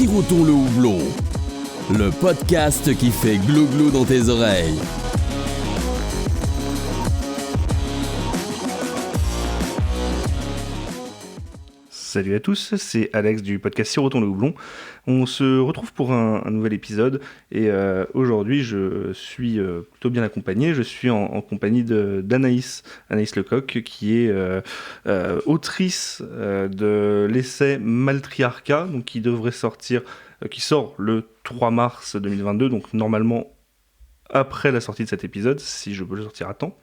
Sirotons le houblon, le podcast qui fait glou-glou dans tes oreilles. Salut à tous, c'est Alex du podcast Sirotons le houblon. On se retrouve pour un nouvel épisode et aujourd'hui je suis plutôt bien accompagné. Je suis en compagnie d'Anaïs Lecoq qui est autrice de l'essai Maltriarcat, donc qui devrait sortir, qui sort le 3 mars 2022, donc normalement après la sortie de cet épisode, si je peux le sortir à temps,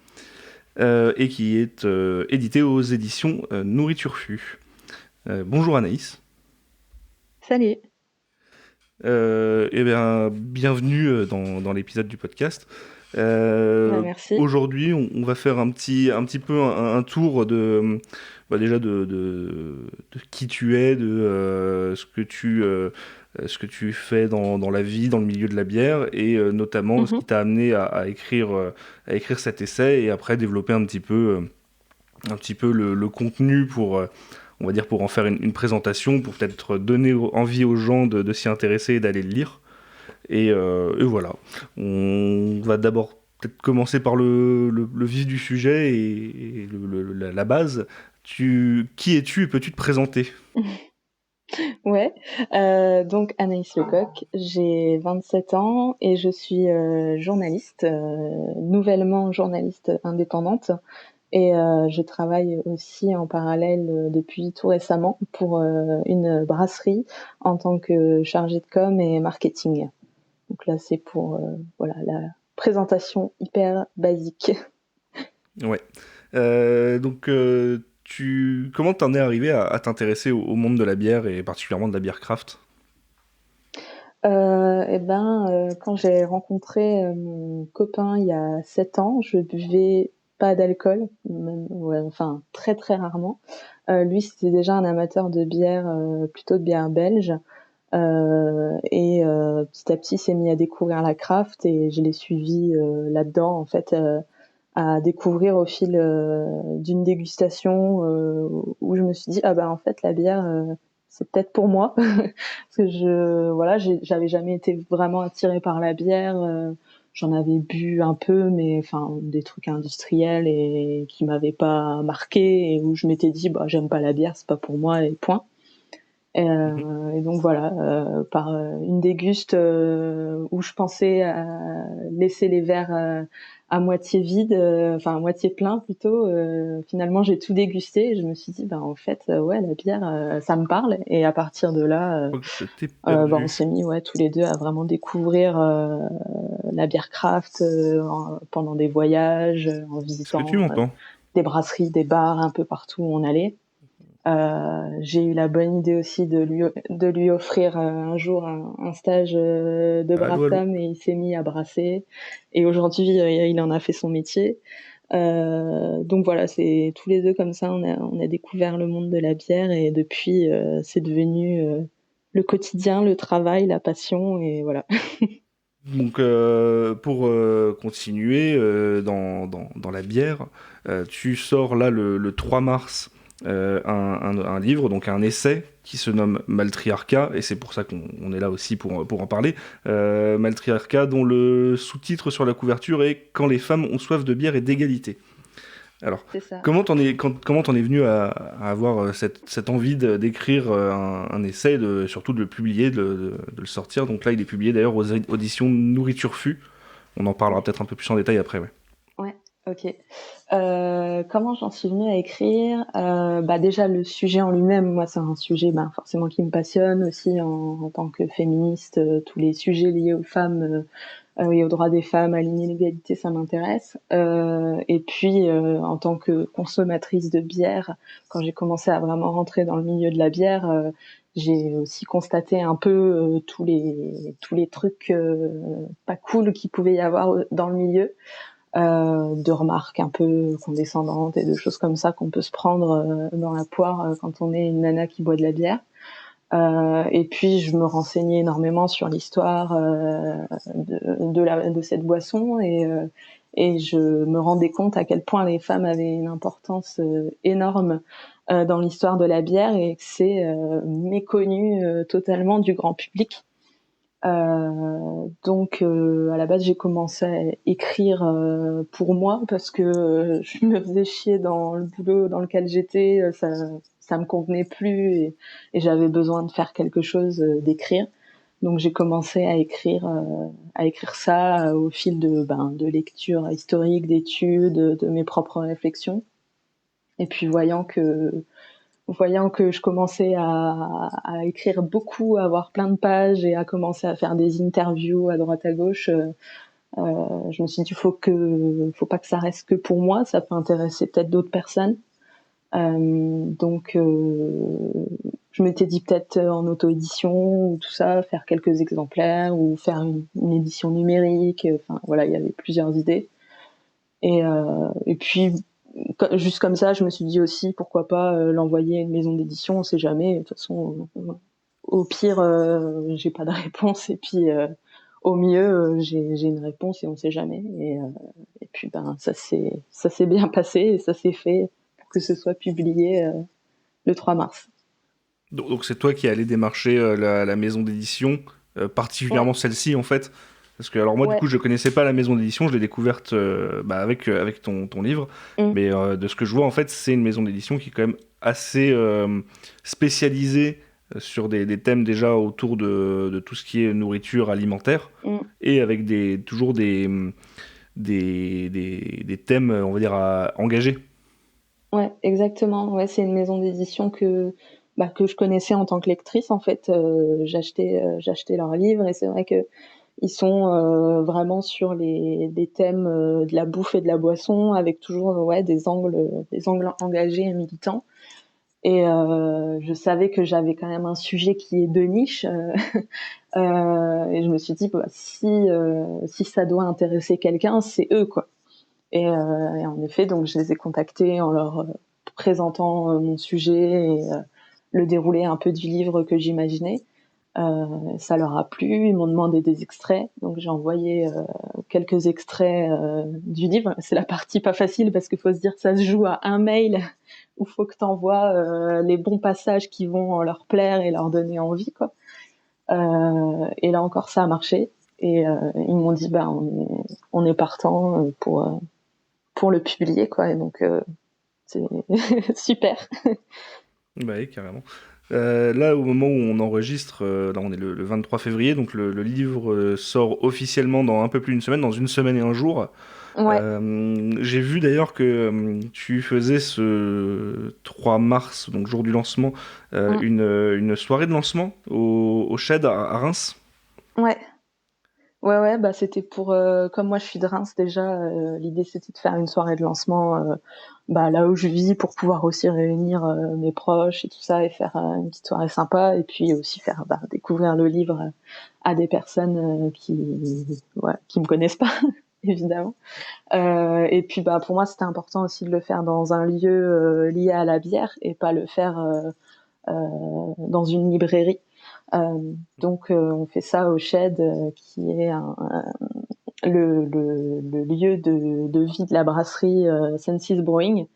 et qui est édité aux éditions Nourriture Fu. Bonjour Anaïs. Salut. Bienvenue dans l'épisode du podcast. Merci. Aujourd'hui, on va faire un petit peu un tour de qui tu es, de ce que tu fais dans la vie, dans le milieu de la bière, et notamment ce qui t'a amené à écrire cet essai, et après développer un petit peu le contenu pour on va dire pour en faire une présentation, pour peut-être donner envie aux gens de s'y intéresser et d'aller le lire. Et voilà. On va d'abord peut-être commencer par le vif du sujet et la base. Qui es-tu et peux-tu te présenter ? Ouais, donc Anaïs Lecoq, j'ai 27 ans et je suis journaliste, nouvellement journaliste indépendante. Et je travaille aussi en parallèle depuis tout récemment pour une brasserie en tant que chargée de com et marketing. Donc là, c'est pour voilà la présentation hyper basique. Ouais. Comment t'en es arrivé à t'intéresser au monde de la bière et particulièrement de la bière craft ? Quand j'ai rencontré mon copain il y a 7 ans, je buvais pas d'alcool, enfin très très rarement. Lui, c'était déjà un amateur de bière, plutôt de bière belge. Petit à petit, il s'est mis à découvrir la craft et je l'ai suivi là-dedans, en fait, à découvrir au fil d'une dégustation où je me suis dit en fait la bière c'est peut-être pour moi parce que j'avais jamais été vraiment attirée par la bière, j'en avais bu un peu mais enfin des trucs industriels et qui m'avaient pas marqué et où je m'étais dit j'aime pas la bière, c'est pas pour moi et point. Et donc voilà, par une déguste où je pensais laisser les verres à moitié vide, enfin à moitié plein plutôt. Finalement, j'ai tout dégusté et je me suis dit, en fait, ouais, la bière, ça me parle. Et à partir de là, on s'est mis tous les deux à vraiment découvrir la bière craft pendant des voyages, en visitant des brasseries, des bars, un peu partout où on allait. J'ai eu la bonne idée aussi de lui offrir un jour un stage de brassam et il s'est mis à brasser et aujourd'hui il en a fait son métier. Donc voilà, c'est tous les deux comme ça on a découvert le monde de la bière et depuis c'est devenu le quotidien, le travail, la passion et voilà. Donc pour continuer dans la bière, tu sors là le 3 mars un livre, donc un essai qui se nomme Maltriarcat, et c'est pour ça qu'on est là aussi pour en parler. Maltriarcat dont le sous-titre sur la couverture est « Quand les femmes ont soif de bière et d'égalité ». Alors, comment t'en es venu à avoir cette envie d'écrire un essai, surtout de le publier, de le sortir. Donc là, il est publié d'ailleurs aux auditions Nourriture Fu. On en parlera peut-être un peu plus en détail après. Ouais, ok. Comment j'en suis venue à écrire ? Déjà, le sujet en lui-même, moi, c'est un sujet forcément qui me passionne aussi en tant que féministe. Tous les sujets liés aux femmes et aux droits des femmes, à l'inégalité, ça m'intéresse. Et puis, en tant que consommatrice de bière, quand j'ai commencé à vraiment rentrer dans le milieu de la bière, j'ai aussi constaté un peu tous les trucs pas cool qu'il pouvait y avoir dans le milieu. De remarques un peu condescendantes et de choses comme ça qu'on peut se prendre dans la poire quand on est une nana qui boit de la bière. Et puis je me renseignais énormément sur l'histoire de cette boisson et et je me rendais compte à quel point les femmes avaient une importance énorme dans l'histoire de la bière et que c'est méconnu totalement du grand public. Donc à la base j'ai commencé à écrire pour moi parce que je me faisais chier dans le boulot dans lequel j'étais, ça me convenait plus et j'avais besoin de faire quelque chose, d'écrire. Donc j'ai commencé à écrire ça au fil de lectures historiques, d'études, de mes propres réflexions. Et puis voyant que je commençais à écrire beaucoup, à avoir plein de pages et à commencer à faire des interviews à droite à gauche, je me suis dit faut pas que ça reste que pour moi, ça peut intéresser peut-être d'autres personnes. Donc je m'étais dit peut-être en auto-édition ou tout ça, faire quelques exemplaires ou faire une édition numérique. Enfin voilà, il y avait plusieurs idées. Et puis juste comme ça, je me suis dit aussi pourquoi pas l'envoyer à une maison d'édition, on sait jamais. De toute façon, au pire, j'ai pas de réponse et puis au mieux, j'ai une réponse et on sait jamais. Et puis ça s'est bien passé et ça s'est fait pour que ce soit publié le 3 mars. Donc c'est toi qui es allé démarcher la maison d'édition, particulièrement celle-ci en fait. Parce que alors moi du coup je connaissais pas la maison d'édition, je l'ai découverte avec ton livre. Mais de ce que je vois en fait c'est une maison d'édition qui est quand même assez spécialisée sur des thèmes déjà autour de tout ce qui est nourriture alimentaire et avec toujours des thèmes on va dire engagés. Ouais, exactement. Ouais, c'est une maison d'édition que je connaissais en tant que lectrice en fait. J'achetais leurs livres et c'est vrai que ils sont vraiment sur des thèmes de la bouffe et de la boisson avec toujours des angles engagés et militants. Et je savais que j'avais quand même un sujet qui est de niche et je me suis dit si ça doit intéresser quelqu'un, c'est eux quoi. Et en effet, donc je les ai contactés en leur présentant mon sujet et le déroulé un peu du livre que j'imaginais. Ça leur a plu, ils m'ont demandé des extraits, donc j'ai envoyé quelques extraits du livre. C'est la partie pas facile parce qu'il faut se dire que ça se joue à un mail où faut que t'envoies les bons passages qui vont leur plaire et leur donner envie, quoi. Et là encore, ça a marché. Et ils m'ont dit, on est partant pour le publier, quoi. Et donc, c'est super. Bah oui, carrément. Là, au moment où on enregistre, là on est le 23 février, donc le livre sort officiellement dans un peu plus d'une semaine, dans une semaine et un jour. Ouais. J'ai vu d'ailleurs que tu faisais ce 3 mars, donc jour du lancement, une soirée de lancement au Shed à Reims. Ouais. Ouais, c'était pour comme moi je suis de Reims déjà, l'idée c'était de faire une soirée de lancement là où je vis pour pouvoir aussi réunir mes proches et tout ça et faire une petite soirée sympa et puis aussi faire découvrir le livre à des personnes qui me connaissent pas évidemment. Et puis pour moi c'était important aussi de le faire dans un lieu lié à la bière et pas le faire dans une librairie. Donc on fait ça au Shed qui est le lieu de vie de la brasserie Senses Brewing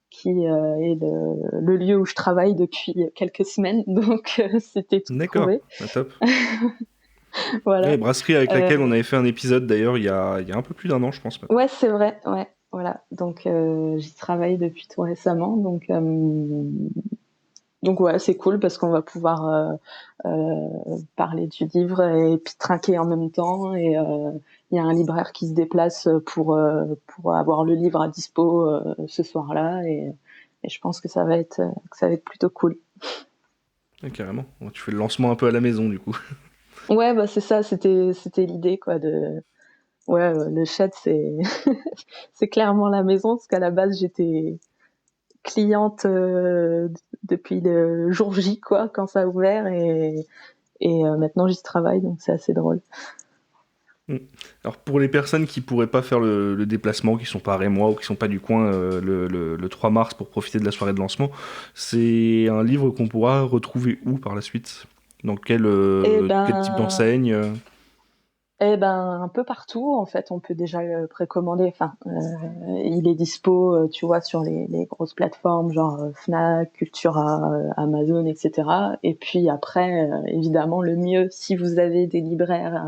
qui est le lieu où je travaille depuis quelques semaines, donc c'était tout trouvé. D'accord, top. Voilà. Ouais, brasserie avec laquelle on avait fait un épisode d'ailleurs il y a un peu plus d'un an je pense. Ouais, c'est vrai, ouais, voilà. Donc j'y travaille depuis tout récemment, donc ouais, c'est cool parce qu'on va pouvoir parler du livre et puis trinquer en même temps. Et il y a un libraire qui se déplace pour avoir le livre à dispo ce soir-là. Et je pense que ça va être plutôt cool. Ouais, carrément. Tu fais le lancement un peu à la maison du coup. Ouais, c'est ça. C'était l'idée quoi le Shed c'est c'est clairement la maison parce qu'à la base j'étais cliente depuis le jour J quoi quand ça a ouvert et maintenant j'y travaille donc c'est assez drôle. Alors pour les personnes qui pourraient pas faire le déplacement, qui sont pas rémois ou qui sont pas du coin le 3 mars pour profiter de la soirée de lancement, c'est un livre qu'on pourra retrouver où par la suite? Dans quel type d'enseigne Eh ben, un peu partout, en fait, on peut déjà le précommander. Enfin, il est dispo, tu vois, sur les grosses plateformes, genre Fnac, Cultura, Amazon, etc. Et puis après, évidemment, le mieux, si vous avez des libraires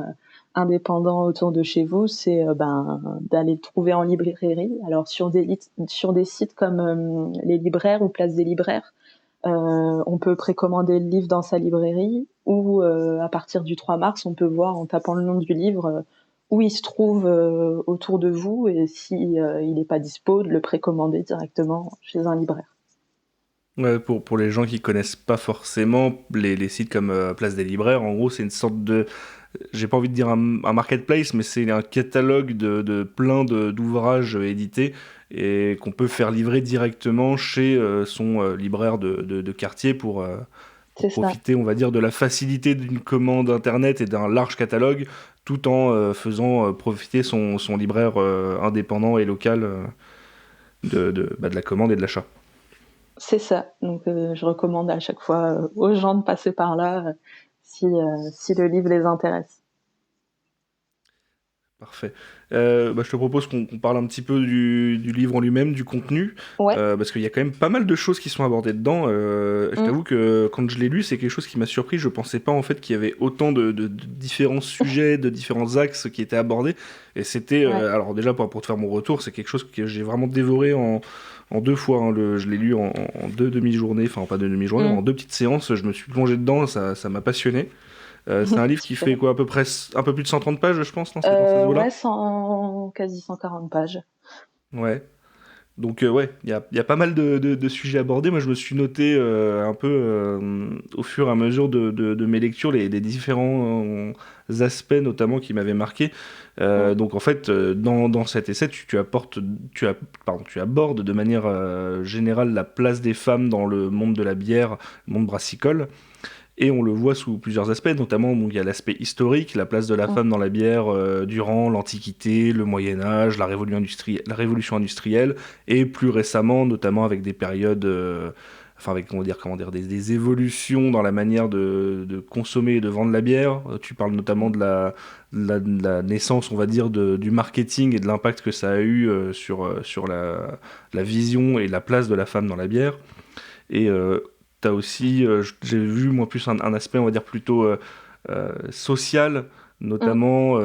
indépendants autour de chez vous, c'est d'aller le trouver en librairie. Alors sur des sites comme les libraires ou Place des libraires, on peut précommander le livre dans sa librairie ou à partir du 3 mars, on peut voir en tapant le nom du livre où il se trouve autour de vous et si il n'est pas dispo, de le précommander directement chez un libraire. Ouais, pour les gens qui connaissent pas forcément les sites comme Place des Libraires, en gros, c'est une sorte de, j'ai pas envie de dire un marketplace, mais c'est un catalogue de plein d'ouvrages édités et qu'on peut faire livrer directement chez son libraire de quartier pour C'est ça. profiter, on va dire, de la facilité d'une commande internet et d'un large catalogue, tout en faisant profiter son libraire indépendant et local de la commande et de l'achat. C'est ça. Donc je recommande à chaque fois aux gens de passer par là si le livre les intéresse. Parfait. Je te propose qu'on parle un petit peu du livre en lui-même, du contenu, Ouais. parce qu'il y a quand même pas mal de choses qui sont abordées dedans. Je Mm. t'avoue que quand je l'ai lu, c'est quelque chose qui m'a surpris. Je pensais pas en fait qu'il y avait autant de différents sujets, de différents axes qui étaient abordés. Et c'était, Ouais. alors déjà pour te faire mon retour, c'est quelque chose que j'ai vraiment dévoré en deux fois. Hein. Je l'ai lu en deux demi-journées, enfin pas deux demi-journées, mais en Mm. deux petites séances. Je me suis plongé dedans, ça m'a passionné. C'est un livre qui Super. fait quoi, à peu près un peu plus de 130 pages, je pense, non, c'est dans ces eaux-là. Ouais, quasi 140 pages. Ouais. Donc ouais, il y a pas mal de sujets abordés. Moi, je me suis noté un peu au fur et à mesure de mes lectures les différents aspects notamment qui m'avaient marqué. Mm. Donc en fait, dans cet essai, tu abordes de manière générale la place des femmes dans le monde de la bière, le monde brassicole. Et on le voit sous plusieurs aspects, notamment il y a l'aspect historique, la place de la Mm. femme dans la bière durant l'Antiquité, le Moyen Âge, la Révolution industrielle, et plus récemment, notamment avec des périodes, enfin avec des évolutions dans la manière de consommer et de vendre la bière. Tu parles notamment de la naissance, on va dire, du marketing et de l'impact que ça a eu sur la vision et la place de la femme dans la bière. Et t'as aussi, j'ai vu moi plus un aspect, on va dire plutôt social, Mm. notamment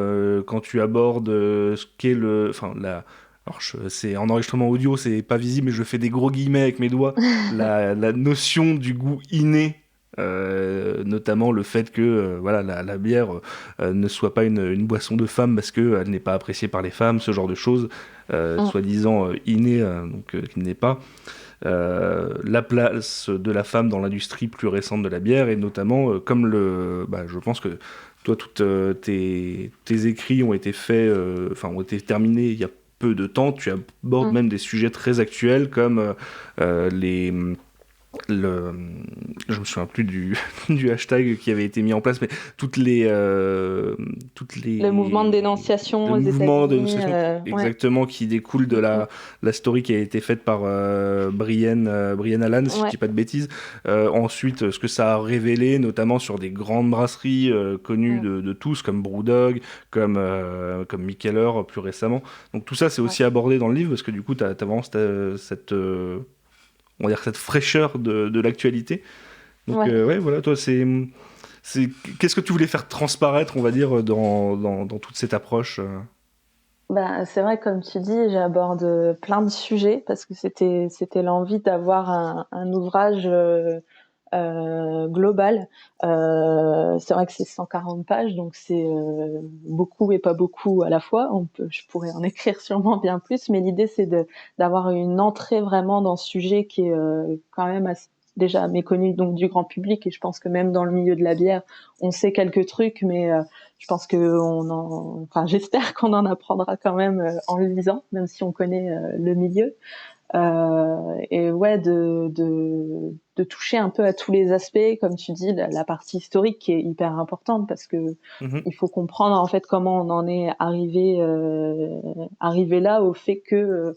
quand tu abordes ce qu'est enfin alors c'est en enregistrement audio, c'est pas visible, mais je fais des gros guillemets avec mes doigts, la notion du goût inné. Notamment le fait que voilà la bière ne soit pas une boisson de femme parce que elle n'est pas appréciée par les femmes, ce genre de choses Mm. soi-disant innée qui n'est pas la place de la femme dans l'industrie plus récente de la bière et notamment comme je pense que toi toutes tes écrits ont été faits ont été terminés il y a peu de temps, tu abordes Mm. même des sujets très actuels comme les le, je me souviens plus du hashtag qui avait été mis en place, mais toutes Le mouvement de les dénonciation le aux mouvement de États-Unis, dénonciation ouais. exactement qui découle de Mm. la story qui a été faite par Brienne Allan, si je Ouais. dis pas de bêtises. Ensuite, ce que ça a révélé, notamment sur des grandes brasseries connues Mm. de tous, comme Brewdog, comme Mikkeller plus récemment. Donc tout ça, c'est Ouais. aussi abordé dans le livre, parce que du coup, t'as vraiment cette on va dire cette fraîcheur de l'actualité. Donc Ouais. ouais, voilà, toi, qu'est-ce que tu voulais faire transparaître, on va dire, dans toute cette approche Bah, c'est vrai, comme tu dis, j'aborde plein de sujets parce que c'était l'envie d'avoir un ouvrage global. C'est vrai que c'est 140 pages, donc c'est beaucoup et pas beaucoup à la fois. Je pourrais en écrire sûrement bien plus, mais l'idée c'est d'avoir une entrée vraiment dans ce sujet qui est quand même déjà méconnu donc du grand public, et je pense que même dans le milieu de la bière, on sait quelques trucs, mais je pense que j'espère qu'on en apprendra quand même en le lisant, même si on connaît le milieu. Et ouais, de toucher un peu à tous les aspects, comme tu dis, la partie historique qui est hyper importante parce que Mhm. il faut comprendre en fait comment on en est arrivé là, au fait que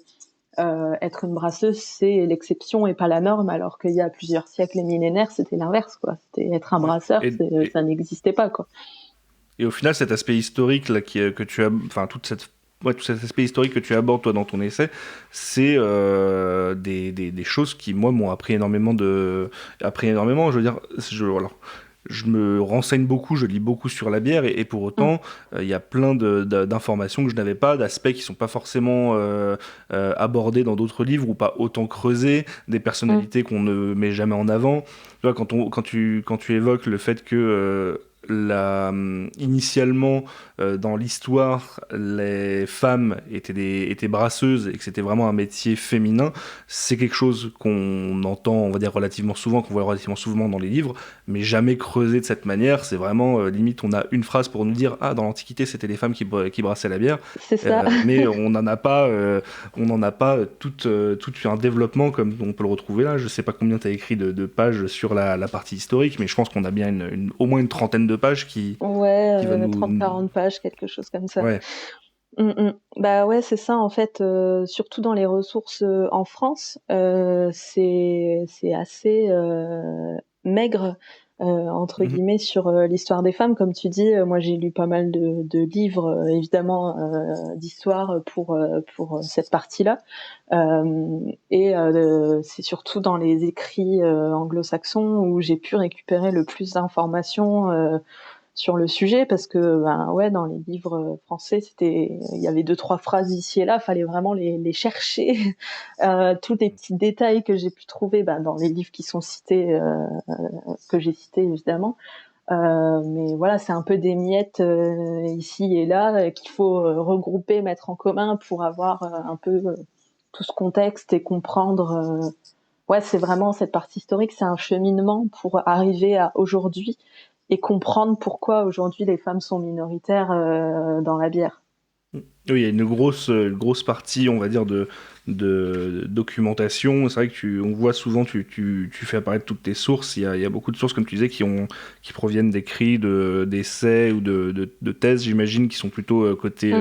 être une brasseuse c'est l'exception et pas la norme, alors qu'il y a plusieurs siècles et millénaires c'était l'inverse quoi. C'était être un Ouais. brasseur, ça n'existait pas quoi. Et au final, cet aspect historique là, que tu as, enfin tout cet aspect historique que tu abordes toi dans ton essai, c'est des choses qui moi m'ont appris énormément. Je veux dire, alors, je me renseigne beaucoup, je lis beaucoup sur la bière et pour autant, il y a plein d'informations que je n'avais pas, d'aspects qui sont pas forcément abordés dans d'autres livres ou pas autant creusés, des personnalités qu'on ne met jamais en avant. Tu vois, quand tu évoques le fait que initialement dans l'histoire les femmes étaient brasseuses et que c'était vraiment un métier féminin, c'est quelque chose qu'on entend, on va dire relativement souvent, qu'on voit relativement souvent dans les livres, mais jamais creusé de cette manière. C'est vraiment limite on a une phrase pour nous dire dans l'Antiquité c'était les femmes qui brassaient la bière, C'est ça. mais on n'en a pas tout un développement comme on peut le retrouver là. Je sais pas combien tu as écrit de pages sur la partie historique, mais je pense qu'on a bien au moins une trentaine de pages qui va nous 30-40 pages, quelque chose comme ça. ouais. Bah ouais, c'est ça en fait. Surtout dans les ressources en France, c'est assez maigre entre Mhm. guillemets sur l'histoire des femmes. Comme tu dis, moi j'ai lu pas mal de livres évidemment d'histoire pour cette partie-là. C'est surtout dans les écrits anglo-saxons où j'ai pu récupérer le plus d'informations sur le sujet, parce que dans les livres français il y avait 2-3 phrases ici et là, fallait vraiment les chercher. Tous les petits détails que j'ai pu trouver dans les livres qui sont cités, que j'ai cités évidemment. Mais voilà, c'est un peu des miettes ici et là qu'il faut regrouper, mettre en commun pour avoir un peu tout ce contexte et comprendre. Ouais, c'est vraiment cette partie historique, c'est un cheminement pour arriver à aujourd'hui et comprendre pourquoi aujourd'hui les femmes sont minoritaires dans la bière. Oui, il y a une grosse partie, on va dire, de documentation. C'est vrai que on voit souvent, tu fais apparaître toutes tes sources. Il y a beaucoup de sources, comme tu disais, qui proviennent d'écrits, d'essais ou de thèses, j'imagine, qui sont plutôt côté,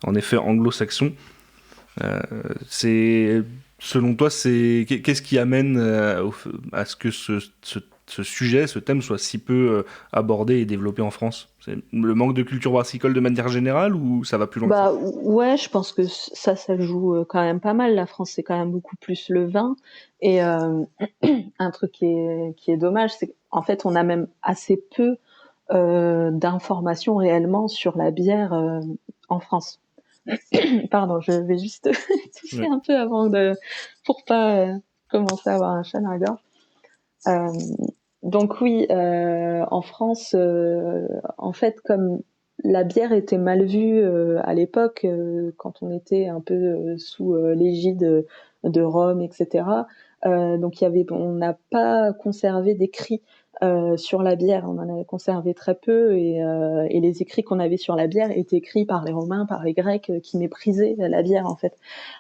en effet, anglo-saxon. Selon toi, qu'est-ce qui amène à ce que ce sujet, ce thème soit si peu abordé et développé en France? C'est le manque de culture brassicole de manière générale ou ça va plus loin que ça? Ouais, je pense que ça joue quand même pas mal. La France, c'est quand même beaucoup plus le vin. Et un truc qui est dommage, c'est qu'en fait, on a même assez peu d'informations réellement sur la bière en France. Pardon, je vais juste tousser Ouais. un peu pour pas commencer à avoir un chat dans la gorge. Donc oui, en France, en fait, comme la bière était mal vue à l'époque, quand on était un peu sous l'égide de Rome, etc. Donc on n'a pas conservé d'écrits sur la bière, on en avait conservé très peu, et les écrits qu'on avait sur la bière étaient écrits par les Romains, par les Grecs, qui méprisaient la bière en fait.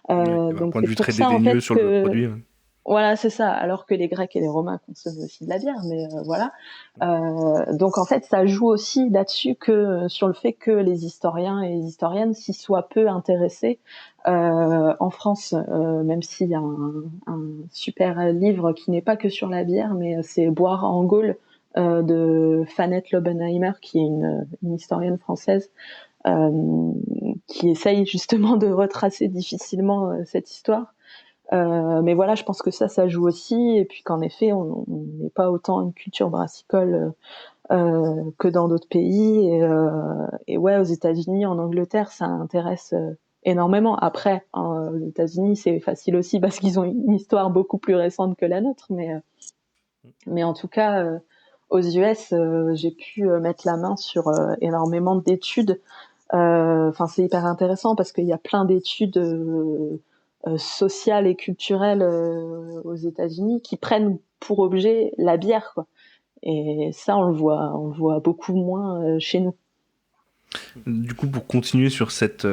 Ouais, il y avait un Donc point de c'est vue pour très ça en fait dédaigneux sur le que produit. Ouais. voilà, c'est ça. Alors que les Grecs et les Romains consomment aussi de la bière, mais voilà. Donc en fait, ça joue aussi là-dessus sur le fait que les historiens et les historiennes s'y soient peu intéressés en France, même s'il y a un super livre qui n'est pas que sur la bière, mais c'est Boire en Gaule de Fanette Lobenheimer, qui est une historienne française, qui essaye justement de retracer difficilement cette histoire. Mais voilà, je pense que ça joue aussi, et puis qu'en effet, on n'est pas autant une culture brassicole que dans d'autres pays. Et ouais, aux États-Unis, en Angleterre, ça intéresse énormément. Après, aux États-Unis, c'est facile aussi parce qu'ils ont une histoire beaucoup plus récente que la nôtre. Mais en tout cas, aux US, j'ai pu mettre la main sur énormément d'études. Enfin, c'est hyper intéressant parce qu'il y a plein d'études sociales et culturelles aux États-Unis qui prennent pour objet la bière, quoi. Et ça, on le voit beaucoup moins chez nous. Du coup, pour continuer sur cette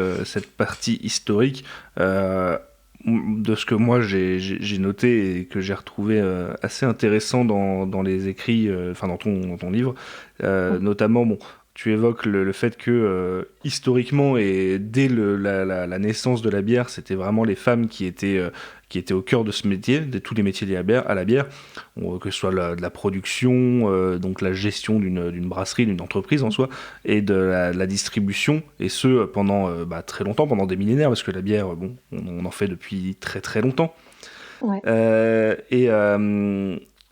partie historique, de ce que moi j'ai noté et que j'ai retrouvé assez intéressant dans les écrits, enfin dans ton livre, notamment, bon, tu évoques le fait que historiquement et dès la naissance de la bière, c'était vraiment les femmes qui étaient au cœur de ce métier, de tous les métiers liés à la bière, que ce soit de la production, donc la gestion d'une brasserie, d'une entreprise en soi, et de la distribution, et ce pendant très longtemps, pendant des millénaires, parce que la bière, on en fait depuis très très longtemps. Ouais.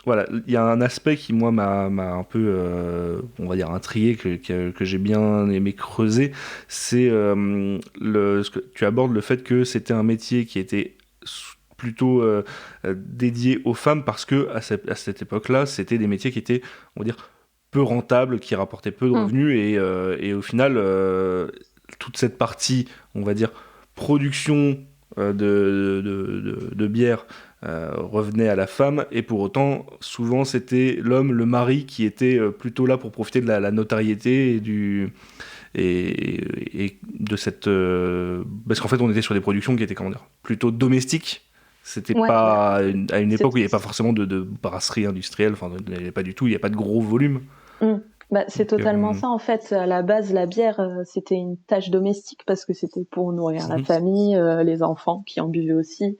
Voilà, il y a un aspect qui, moi, m'a un peu, on va dire, intrigué, que j'ai bien aimé creuser, c'est ce que tu abordes le fait que c'était un métier qui était plutôt dédié aux femmes parce que à cette époque-là, c'était des métiers qui étaient, on va dire, peu rentables, qui rapportaient peu de revenus, et au final, toute cette partie, on va dire, production de bière revenait à la femme, et pour autant souvent c'était l'homme, le mari, qui était plutôt là pour profiter de la notoriété et de cette parce qu'en fait on était sur des productions qui étaient, comment dire, plutôt domestiques. C'était Ouais, pas à une époque où il n'y avait pas forcément de brasserie industrielle, enfin il n'y avait pas du tout, il n'y a pas de gros volume. C'est Donc, totalement ça en fait. À la base, la bière, c'était une tâche domestique parce que c'était pour nourrir la famille, les enfants qui en buvaient aussi.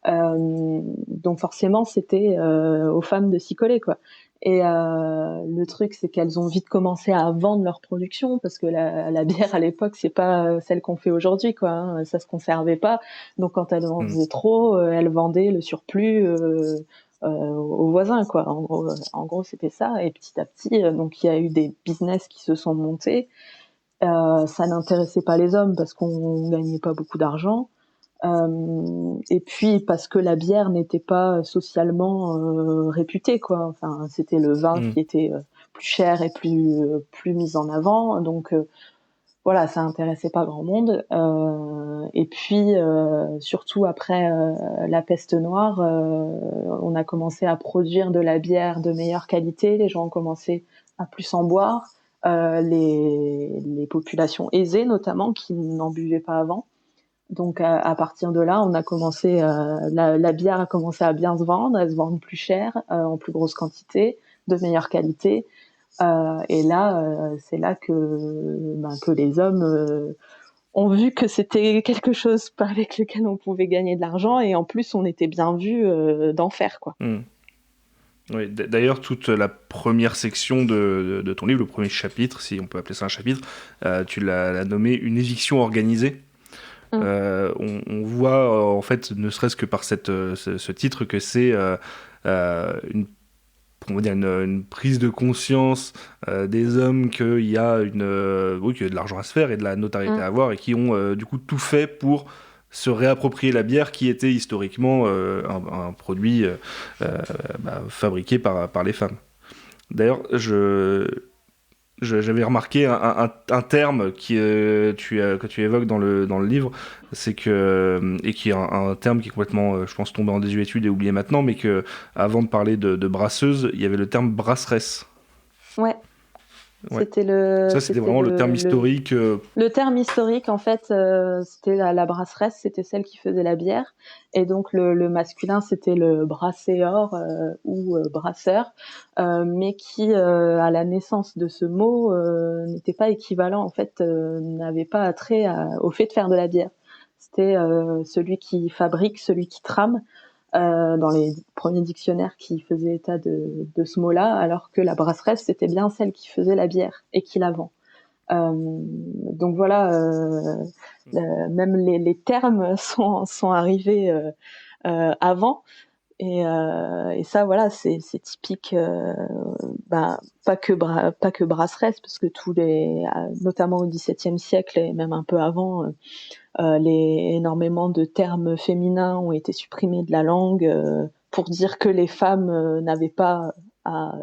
Donc forcément, c'était aux femmes de s'y coller, quoi. Et le truc, c'est qu'elles ont vite commencé à vendre leur production parce que la bière à l'époque, c'est pas celle qu'on fait aujourd'hui, quoi. Hein. Ça se conservait pas. Donc quand elles en faisaient trop, elles vendaient le surplus aux voisins, quoi. En gros, c'était ça. Et petit à petit, donc il y a eu des business qui se sont montés. Ça n'intéressait pas les hommes parce qu'on gagnait pas beaucoup d'argent. Et puis parce que la bière n'était pas socialement réputée, quoi. Enfin, c'était le vin qui était plus cher et plus mis en avant. Donc voilà, ça intéressait pas grand monde. Et puis surtout après la peste noire, on a commencé à produire de la bière de meilleure qualité. Les gens ont commencé à plus en boire. Les populations aisées notamment qui n'en buvaient pas avant. Donc à partir de là, on a commencé, la bière a commencé à bien se vendre, à se vendre plus cher, en plus grosse quantité, de meilleure qualité. Et là, c'est là que les hommes ont vu que c'était quelque chose avec lequel on pouvait gagner de l'argent, et en plus on était bien vu d'en faire, quoi. Oui, d'ailleurs, toute la première section de ton livre, le premier chapitre, si on peut appeler ça un chapitre, tu l'as nommé une éviction organisée. On voit en fait, ne serait-ce que par ce titre, que c'est on va dire une prise de conscience des hommes qu'il y a qu'il y a de l'argent à se faire et de la notoriété à avoir, et qui ont du coup tout fait pour se réapproprier la bière, qui était historiquement un produit fabriqué par les femmes. D'ailleurs, j'avais remarqué un terme que tu évoques dans le livre, c'est que, et qui est un terme qui est complètement, je pense, tombé en désuétude et oublié maintenant, mais que avant de parler de brasseuse, il y avait le terme brasseresse. Ouais. Ouais. C'était vraiment le terme historique. Le terme historique, en fait, c'était la brasseresse, c'était celle qui faisait la bière. Et donc, le masculin, c'était le brasséor ou brasseur, mais qui, à la naissance de ce mot, n'était pas équivalent, en fait, n'avait pas attrait au fait de faire de la bière. C'était celui qui fabrique, celui qui trame. Dans les premiers dictionnaires qui faisaient état de ce mot-là, alors que la brasseresse, c'était bien celle qui faisait la bière et qui la vend. Donc voilà, même les termes sont arrivés avant. Et ça, voilà, c'est typique, pas que brasseresse, parce que notamment au XVIIe siècle et même un peu avant, énormément de termes féminins ont été supprimés de la langue pour dire que les femmes n'avaient pas à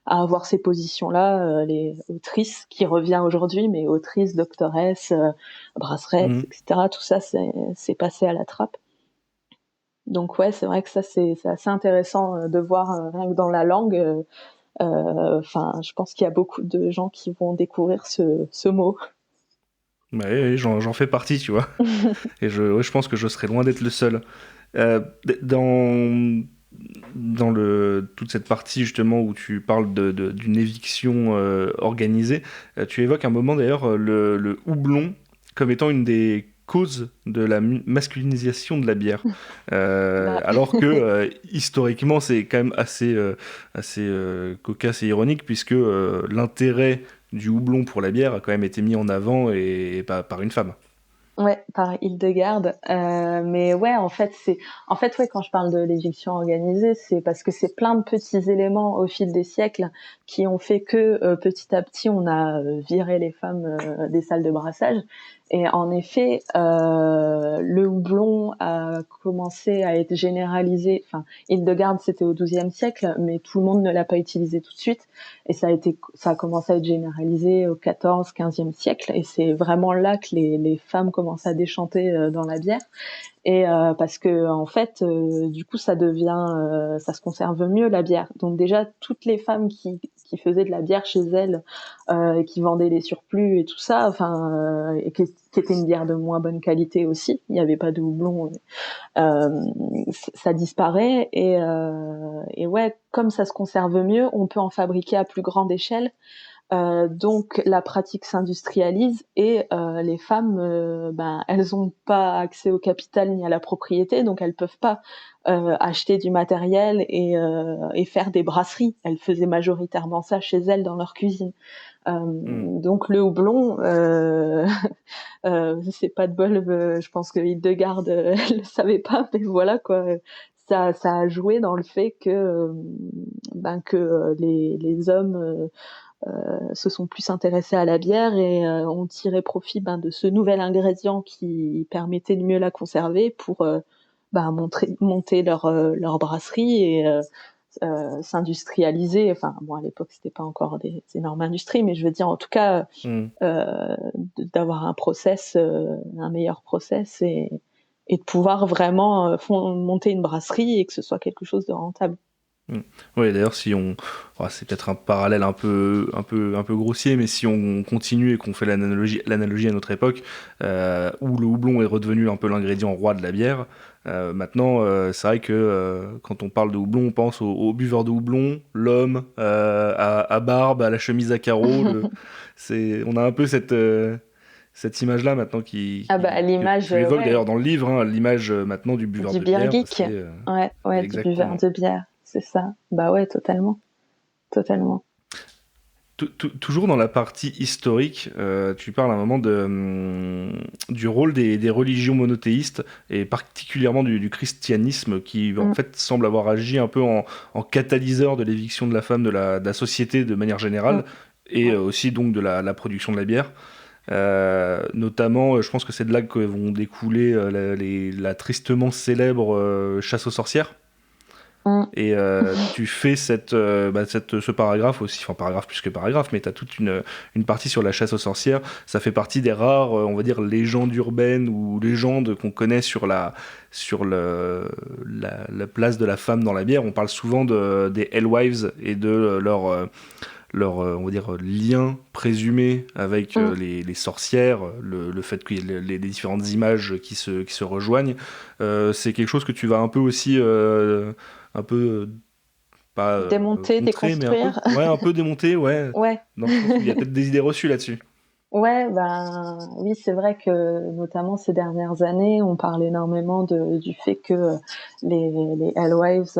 avoir ces positions-là, les autrices, qui revient aujourd'hui, mais autrices, doctoresses, brasseresses, etc. Tout ça, c'est passé à la trappe. Donc ouais, c'est vrai que ça, c'est assez intéressant de voir rien que dans la langue. Je pense qu'il y a beaucoup de gens qui vont découvrir ce mot. Ouais, j'en fais partie, tu vois. Et je pense que je serais loin d'être le seul. Dans dans toute cette partie justement où tu parles d'une éviction organisée, tu évoques un moment d'ailleurs le houblon comme étant une des causes de la masculinisation de la bière. Bah, Alors que historiquement c'est quand même assez cocasse et ironique puisque l'intérêt du houblon pour la bière a quand même été mis en avant et par une femme. ouais, par Hildegarde. Mais ouais, en fait, ouais, quand je parle de l'éviction organisée, c'est parce que c'est plein de petits éléments au fil des siècles qui ont fait que petit à petit, on a viré les femmes des salles de brassage. Et en effet, le houblon a commencé à être généralisé. Enfin, Hildegarde, c'était au XIIe siècle, mais tout le monde ne l'a pas utilisé tout de suite. Et ça a commencé à être généralisé au XIVe, XVe siècle. Et c'est vraiment là que les femmes commencent à déchanter dans la bière. Et parce que en fait, du coup, ça se conserve mieux la bière. Donc déjà, toutes les femmes qui faisaient de la bière chez elles, et qui vendaient les surplus et tout ça, enfin, et qui était une bière de moins bonne qualité aussi. Il n'y avait pas de houblon, ça disparaît. Et ouais, comme ça se conserve mieux, on peut en fabriquer à plus grande échelle. Donc la pratique s'industrialise et les femmes, ben, elles ont pas accès au capital ni à la propriété, donc elles peuvent pas acheter du matériel et faire des brasseries. Elles faisaient majoritairement ça chez elles dans leur cuisine. Donc le houblon, c'est pas de bol. Je pense que Hildegarde elle le savait pas, mais voilà quoi. Ça a joué dans le fait que ben que les hommes se sont plus intéressés à la bière et ont tiré profit de ce nouvel ingrédient qui permettait de mieux la conserver pour monter leur brasserie et s'industrialiser. Enfin, bon, à l'époque, c'était pas encore des énormes industries, mais je veux dire, en tout cas, d'avoir un meilleur process et de pouvoir vraiment monter une brasserie et que ce soit quelque chose de rentable. Oui, d'ailleurs, c'est peut-être un parallèle un peu grossier, mais si on continue et qu'on fait l'analogie à notre époque, où le houblon est redevenu un peu l'ingrédient roi de la bière, maintenant, c'est vrai que quand on parle de houblon, on pense au buveur de houblon, l'homme à barbe, à la chemise à carreaux. On a un peu cette image-là maintenant Ah bah que l'image, tu évoques ouais, d'ailleurs dans le livre, hein, l'image maintenant du buveur du de beer bière, geek. Ouais, du buveur exactement. de bière, c'est ça. Bah ouais, totalement, totalement. Toujours dans la partie historique, tu parles à un moment du rôle des religions monothéistes et particulièrement du christianisme qui en Mm. fait semble avoir agi un peu en catalyseur de l'éviction de la femme de la société de manière Mm. générale et Ouais. aussi donc de la production de la bière. Notamment, je pense que c'est de là que vont découler la tristement célèbre chasse aux sorcières. Mm. Et tu fais ce paragraphe aussi, enfin paragraphe plus que paragraphe, mais tu as toute une partie sur la chasse aux sorcières. Ça fait partie des rares, on va dire, légendes urbaines ou légendes qu'on connaît sur la place de la femme dans la bière. On parle souvent des Alewives et de leur on va dire, lien présumé avec Mm. les sorcières, le fait qu'il y ait les différentes images qui se rejoignent. C'est quelque chose que tu vas un peu aussi un peu pas Démonter, contrer, mais un peu déconstruire. ouais, un peu démonter, ouais, Ouais. dans le sens où il y a peut-être des idées reçues là-dessus. Ouais, ben oui, c'est vrai que notamment ces dernières années, on parle énormément du fait que les Alewives,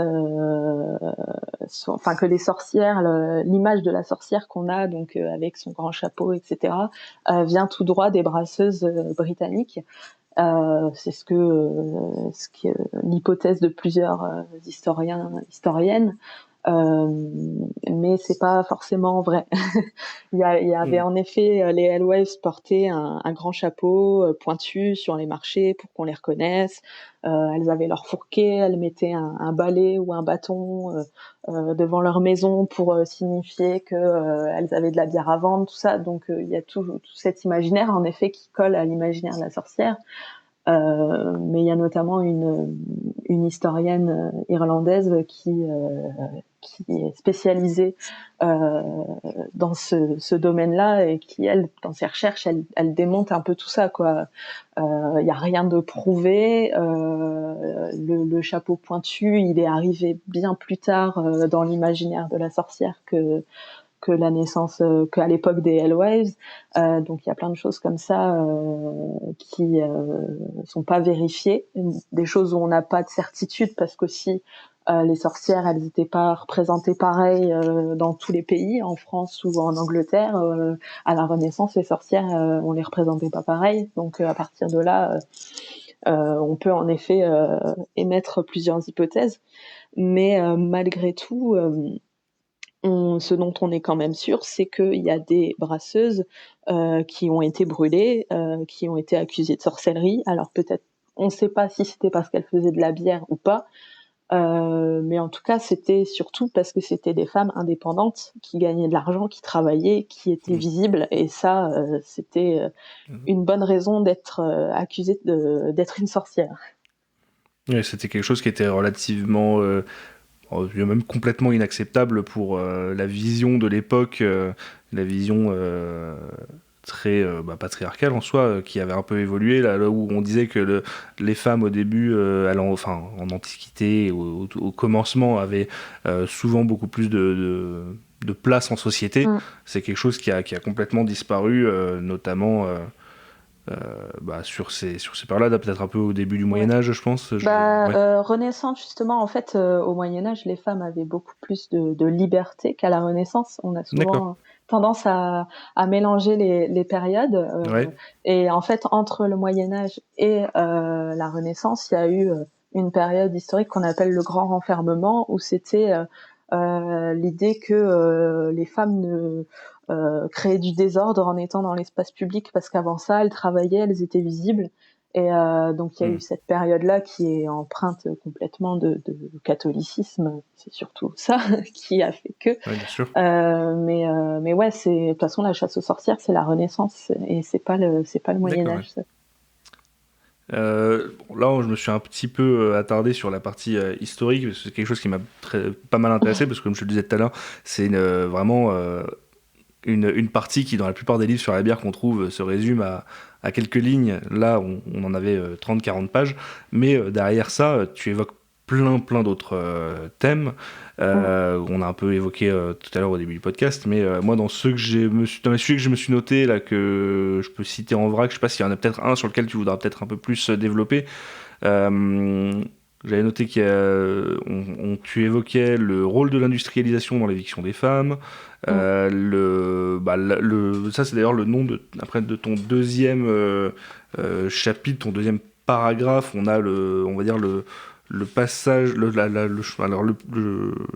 enfin que les sorcières, l'image de la sorcière qu'on a donc avec son grand chapeau, etc., vient tout droit des brasseuses britanniques. C'est ce qui est l'hypothèse de plusieurs historiennes. Mais c'est pas forcément vrai. Il y avait Mm. en effet les Alewives portaient un grand chapeau pointu sur les marchés pour qu'on les reconnaisse. Elles avaient leur fourquet, elles mettaient un balai ou un bâton devant leur maison pour signifier que elles avaient de la bière à vendre, tout ça. Donc il y a tout cet imaginaire en effet qui colle à l'imaginaire de la sorcière. Mais il y a notamment une historienne irlandaise qui est spécialisée dans ce domaine-là et qui, elle, dans ses recherches, elle démonte un peu tout ça, quoi. Il y a rien de prouvé. Le chapeau pointu, il est arrivé bien plus tard dans l'imaginaire de la sorcière que la naissance, qu'à l'époque des Hellwives. Donc il y a plein de choses comme ça qui sont pas vérifiées, des choses où on n'a pas de certitude parce qu'aussi les sorcières, elles n'étaient pas représentées pareil dans tous les pays, en France ou en Angleterre. À la Renaissance, les sorcières, on les représentait pas pareil. Donc à partir de là, on peut en effet émettre plusieurs hypothèses, mais malgré tout, ce dont on est quand même sûr, c'est qu'il y a des brasseuses qui ont été brûlées, qui ont été accusées de sorcellerie. Alors peut-être, on ne sait pas si c'était parce qu'elles faisaient de la bière ou pas, mais en tout cas, c'était surtout parce que c'était des femmes indépendantes qui gagnaient de l'argent, qui travaillaient, qui étaient visibles, et ça, c'était une bonne raison d'être accusée d'être une sorcière. Ouais, c'était quelque chose qui était relativement, même complètement inacceptable pour la vision de l'époque, la vision très patriarcale en soi, qui avait un peu évolué, là où on disait que les femmes au début, en Antiquité, au commencement, avaient souvent beaucoup plus de place en société. C'est quelque chose qui a complètement disparu, notamment sur ces périodes-là, peut-être un peu au début du Moyen-Âge, je pense. Renaissance, justement, en fait, au Moyen-Âge, les femmes avaient beaucoup plus de liberté qu'à la Renaissance. On a souvent tendance à mélanger les périodes. Et en fait, entre le Moyen-Âge et la Renaissance, il y a eu une période historique qu'on appelle le Grand Renfermement, où c'était l'idée que les femmes créaient du désordre en étant dans l'espace public, parce qu'avant ça, elles travaillaient, elles étaient visibles. Et donc il y a eu cette période-là qui est empreinte complètement de catholicisme, c'est surtout ça qui a fait que. Ouais, bien sûr. Mais ouais, de toute façon la chasse aux sorcières, c'est la Renaissance et c'est pas le Moyen Âge. Ça. Là, je me suis un petit peu attardé sur la partie historique, parce que c'est quelque chose qui m'a pas mal intéressé, parce que comme je le disais tout à l'heure, c'est vraiment une partie qui, dans la plupart des livres sur la bière qu'on trouve, se résume à quelques lignes. Là, on en avait 30-40 pages, mais derrière ça, tu évoques plein d'autres thèmes. On a un peu évoqué tout à l'heure au début du podcast, mais moi, dans les sujets que je me suis noté, là, que je peux citer en vrac, je sais pas s'il y en a peut-être un sur lequel tu voudras peut-être un peu plus développer. J'avais noté tu évoquais le rôle de l'industrialisation dans l'éviction des femmes. Ça, c'est d'ailleurs le nom de ton deuxième chapitre, ton deuxième paragraphe. On a le passage, le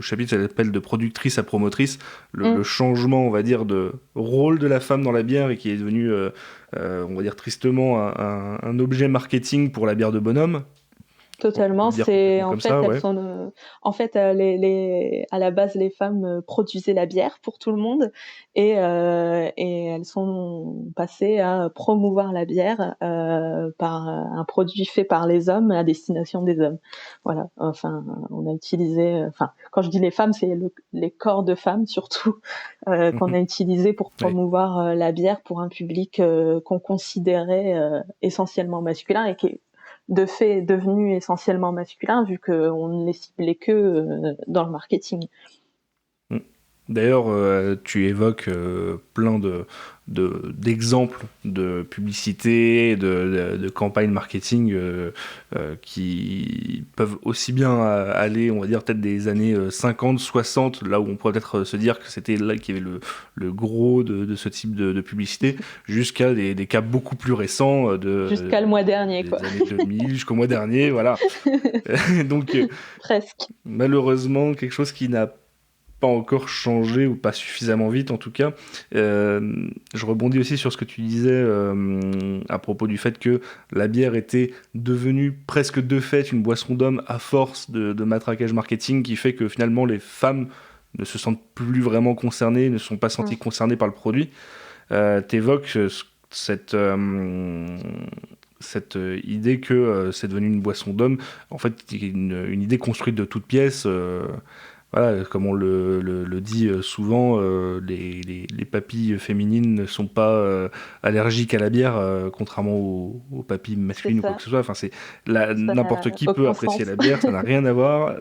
chapitre s'appelle de productrice à promotrice, le changement, on va dire, de rôle de la femme dans la bière, et qui est devenu, on va dire tristement, un objet marketing pour la bière de bonhomme. Totalement, c'est en fait elles sont en fait à la base les femmes produisaient la bière pour tout le monde et elles sont passées à promouvoir la bière par un produit fait par les hommes à destination des hommes. Voilà, enfin on a utilisé quand je dis les femmes, c'est les corps de femmes surtout qu'on a utilisé pour promouvoir la bière pour un public qu'on considérait essentiellement masculin et qui est de fait est devenu essentiellement masculin, vu qu'on ne les ciblait que dans le marketing. D'ailleurs, tu évoques plein d'exemples de publicité, de campagnes marketing qui peuvent aussi bien aller, on va dire, peut-être des années 50, 60, là où on pourrait peut-être se dire que c'était là qu'il y avait le gros de ce type de publicité, jusqu'à des cas beaucoup plus récents. Jusqu'à le mois dernier, quoi. Des années 2000, jusqu'au mois dernier, voilà. Donc, presque. Malheureusement, quelque chose qui n'a pas encore changé, ou pas suffisamment vite en tout cas. Je rebondis aussi sur ce que tu disais à propos du fait que la bière était devenue presque de fait une boisson d'homme à force de matraquage marketing, qui fait que finalement les femmes ne se sentent plus vraiment concernées, ne sont pas senties concernées par le produit. T'évoques cette idée que c'est devenu une boisson d'homme, en fait, une idée construite de toutes pièces. Voilà, comme on le dit souvent, les papilles féminines ne sont pas allergiques à la bière, contrairement aux papilles C'est masculines ou quoi que ça. ce soit. Enfin, Ça n'a n'importe qui peut aucun apprécier sens. la bière, ça n'a rien à voir.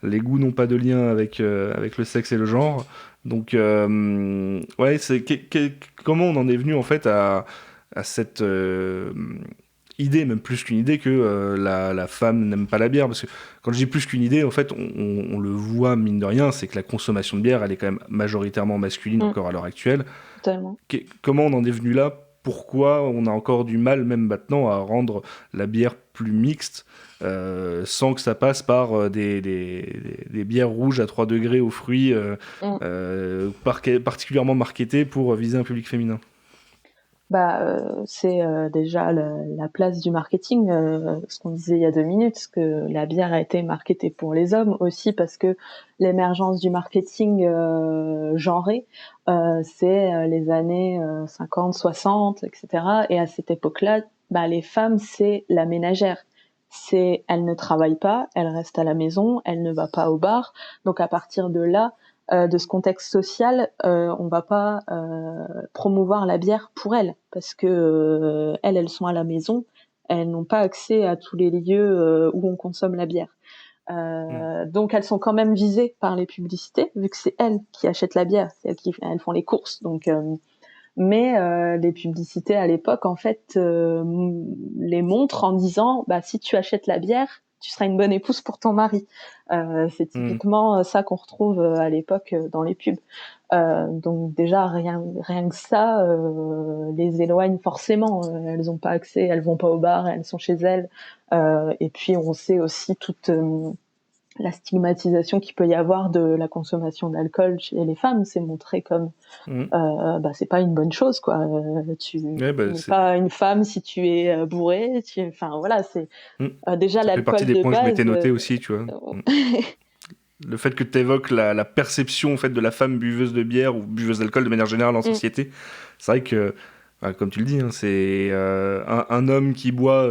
Les goûts n'ont pas de lien avec le sexe et le genre. Donc, ouais, comment on en est venu en fait à cette idée, même plus qu'une idée, que la femme n'aime pas la bière. Parce que quand je dis plus qu'une idée, en fait, on le voit, mine de rien, c'est que la consommation de bière, elle est quand même majoritairement masculine Mm, encore à l'heure actuelle. totalement. Comment on en est venu là? Pourquoi on a encore du mal, même maintenant, à rendre la bière plus mixte sans que ça passe par des bières rouges à 3 degrés aux fruits Mm. particulièrement marketées pour viser un public féminin? C'est déjà la place du marketing, ce qu'on disait il y a 2 minutes, que la bière a été marketée pour les hommes aussi parce que l'émergence du marketing genré, c'est les années 50, 60, etc. Et à cette époque-là, les femmes, c'est la ménagère. Elle ne travaille pas, elle reste à la maison, elle ne va pas au bar. Donc à partir de là, de ce contexte social, on va pas promouvoir la bière pour elles parce que elles sont à la maison, elles n'ont pas accès à tous les lieux où on consomme la bière. Donc elles sont quand même visées par les publicités vu que c'est elles qui achètent la bière, elles font les courses. Donc mais les publicités à l'époque en fait les montrent en disant si tu achètes la bière, tu seras une bonne épouse pour ton mari. C'est Hmm. typiquement ça qu'on retrouve à l'époque dans les pubs. Donc déjà rien que ça les éloigne forcément. Elles ont pas accès, elles vont pas au bar, elles sont chez elles. Et puis on sait aussi toute la stigmatisation qu'il peut y avoir de la consommation d'alcool chez les femmes. C'est montré comme Hmm. c'est pas une bonne chose quoi. Tu Ouais, bah, n'es pas une femme si tu es bourré. Enfin voilà, c'est hmm. déjà Ça fait partie l'alcool des de points que je m'étais base. noté aussi, tu vois. Hmm. Le fait que tu évoques la perception en fait, de la femme buveuse de bière ou buveuse d'alcool de manière générale en Mm, société, c'est vrai que, comme tu le dis, hein, c'est un homme qui boit,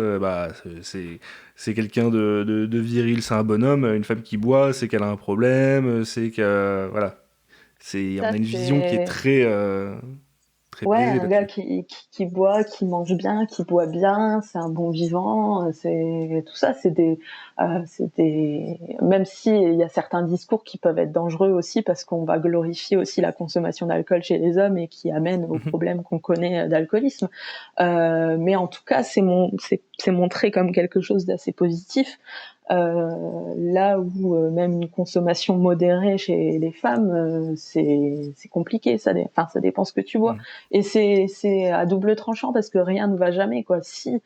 c'est quelqu'un de viril, c'est un bonhomme. Une femme qui boit, c'est qu'elle a un problème, c'est que, voilà. On ça a une vision qui est c'est très ouais, biaisée un gars là-dessus. qui boit, qui mange bien, qui boit bien, c'est un bon vivant. C'est tout ça, même si il y a certains discours qui peuvent être dangereux aussi parce qu'on va glorifier aussi la consommation d'alcool chez les hommes et qui amène aux Mhm. problèmes qu'on connaît d'alcoolisme. Mais en tout cas, c'est montré comme quelque chose d'assez positif. Là où même une consommation modérée chez les femmes, c'est compliqué. Ça dépend ce que tu bois. Mhm. Et c'est à double tranchant parce que rien ne va jamais quoi. Si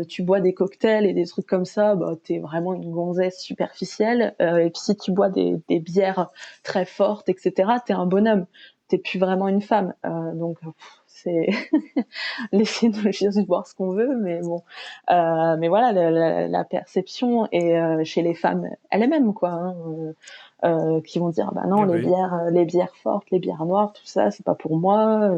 tu bois des cocktails et des trucs comme ça, t'es vraiment une gonzesse superficielle. Et puis si tu bois des bières très fortes, etc., t'es un bonhomme. T'es plus vraiment une femme. Donc c'est laissez-nous juste boire ce qu'on veut, mais bon. Mais voilà, la perception est chez les femmes elles-mêmes, quoi, hein, qui vont dire, bah non, Ah oui. les bières fortes, les bières noires, tout ça, c'est pas pour moi.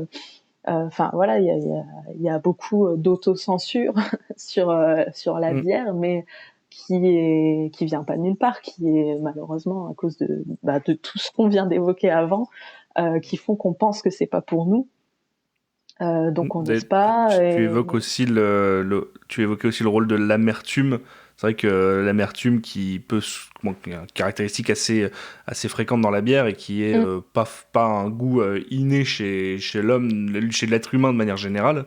Enfin voilà, il y a beaucoup d'autocensure sur la Mhm. bière, mais qui vient pas de nulle part, qui est malheureusement à cause de tout ce qu'on vient d'évoquer avant, qui font qu'on pense que c'est pas pour nous. Donc on n'ose D'ailleurs, pas. tu évoques aussi tu évoquais aussi le rôle de l'amertume. C'est vrai que l'amertume qui qui est une caractéristique assez fréquente dans la bière et qui est Mm, pas un goût inné chez l'homme, chez l'être humain de manière générale,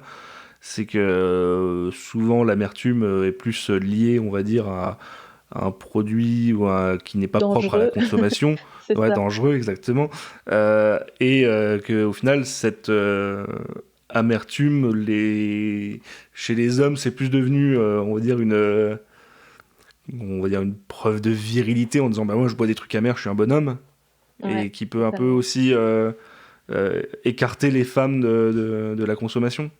c'est que souvent l'amertume est plus liée, on va dire, à un produit qui n'est pas propre à la dangereux, consommation. c'est Ouais, ça. dangereux, exactement. Et que au final, cette amertume, chez les hommes, c'est plus devenu, on va dire une preuve de virilité en disant, bah moi je bois des trucs amers, je suis un bonhomme, Ouais, et qui peut un peu totalement. aussi écarter les femmes de la consommation.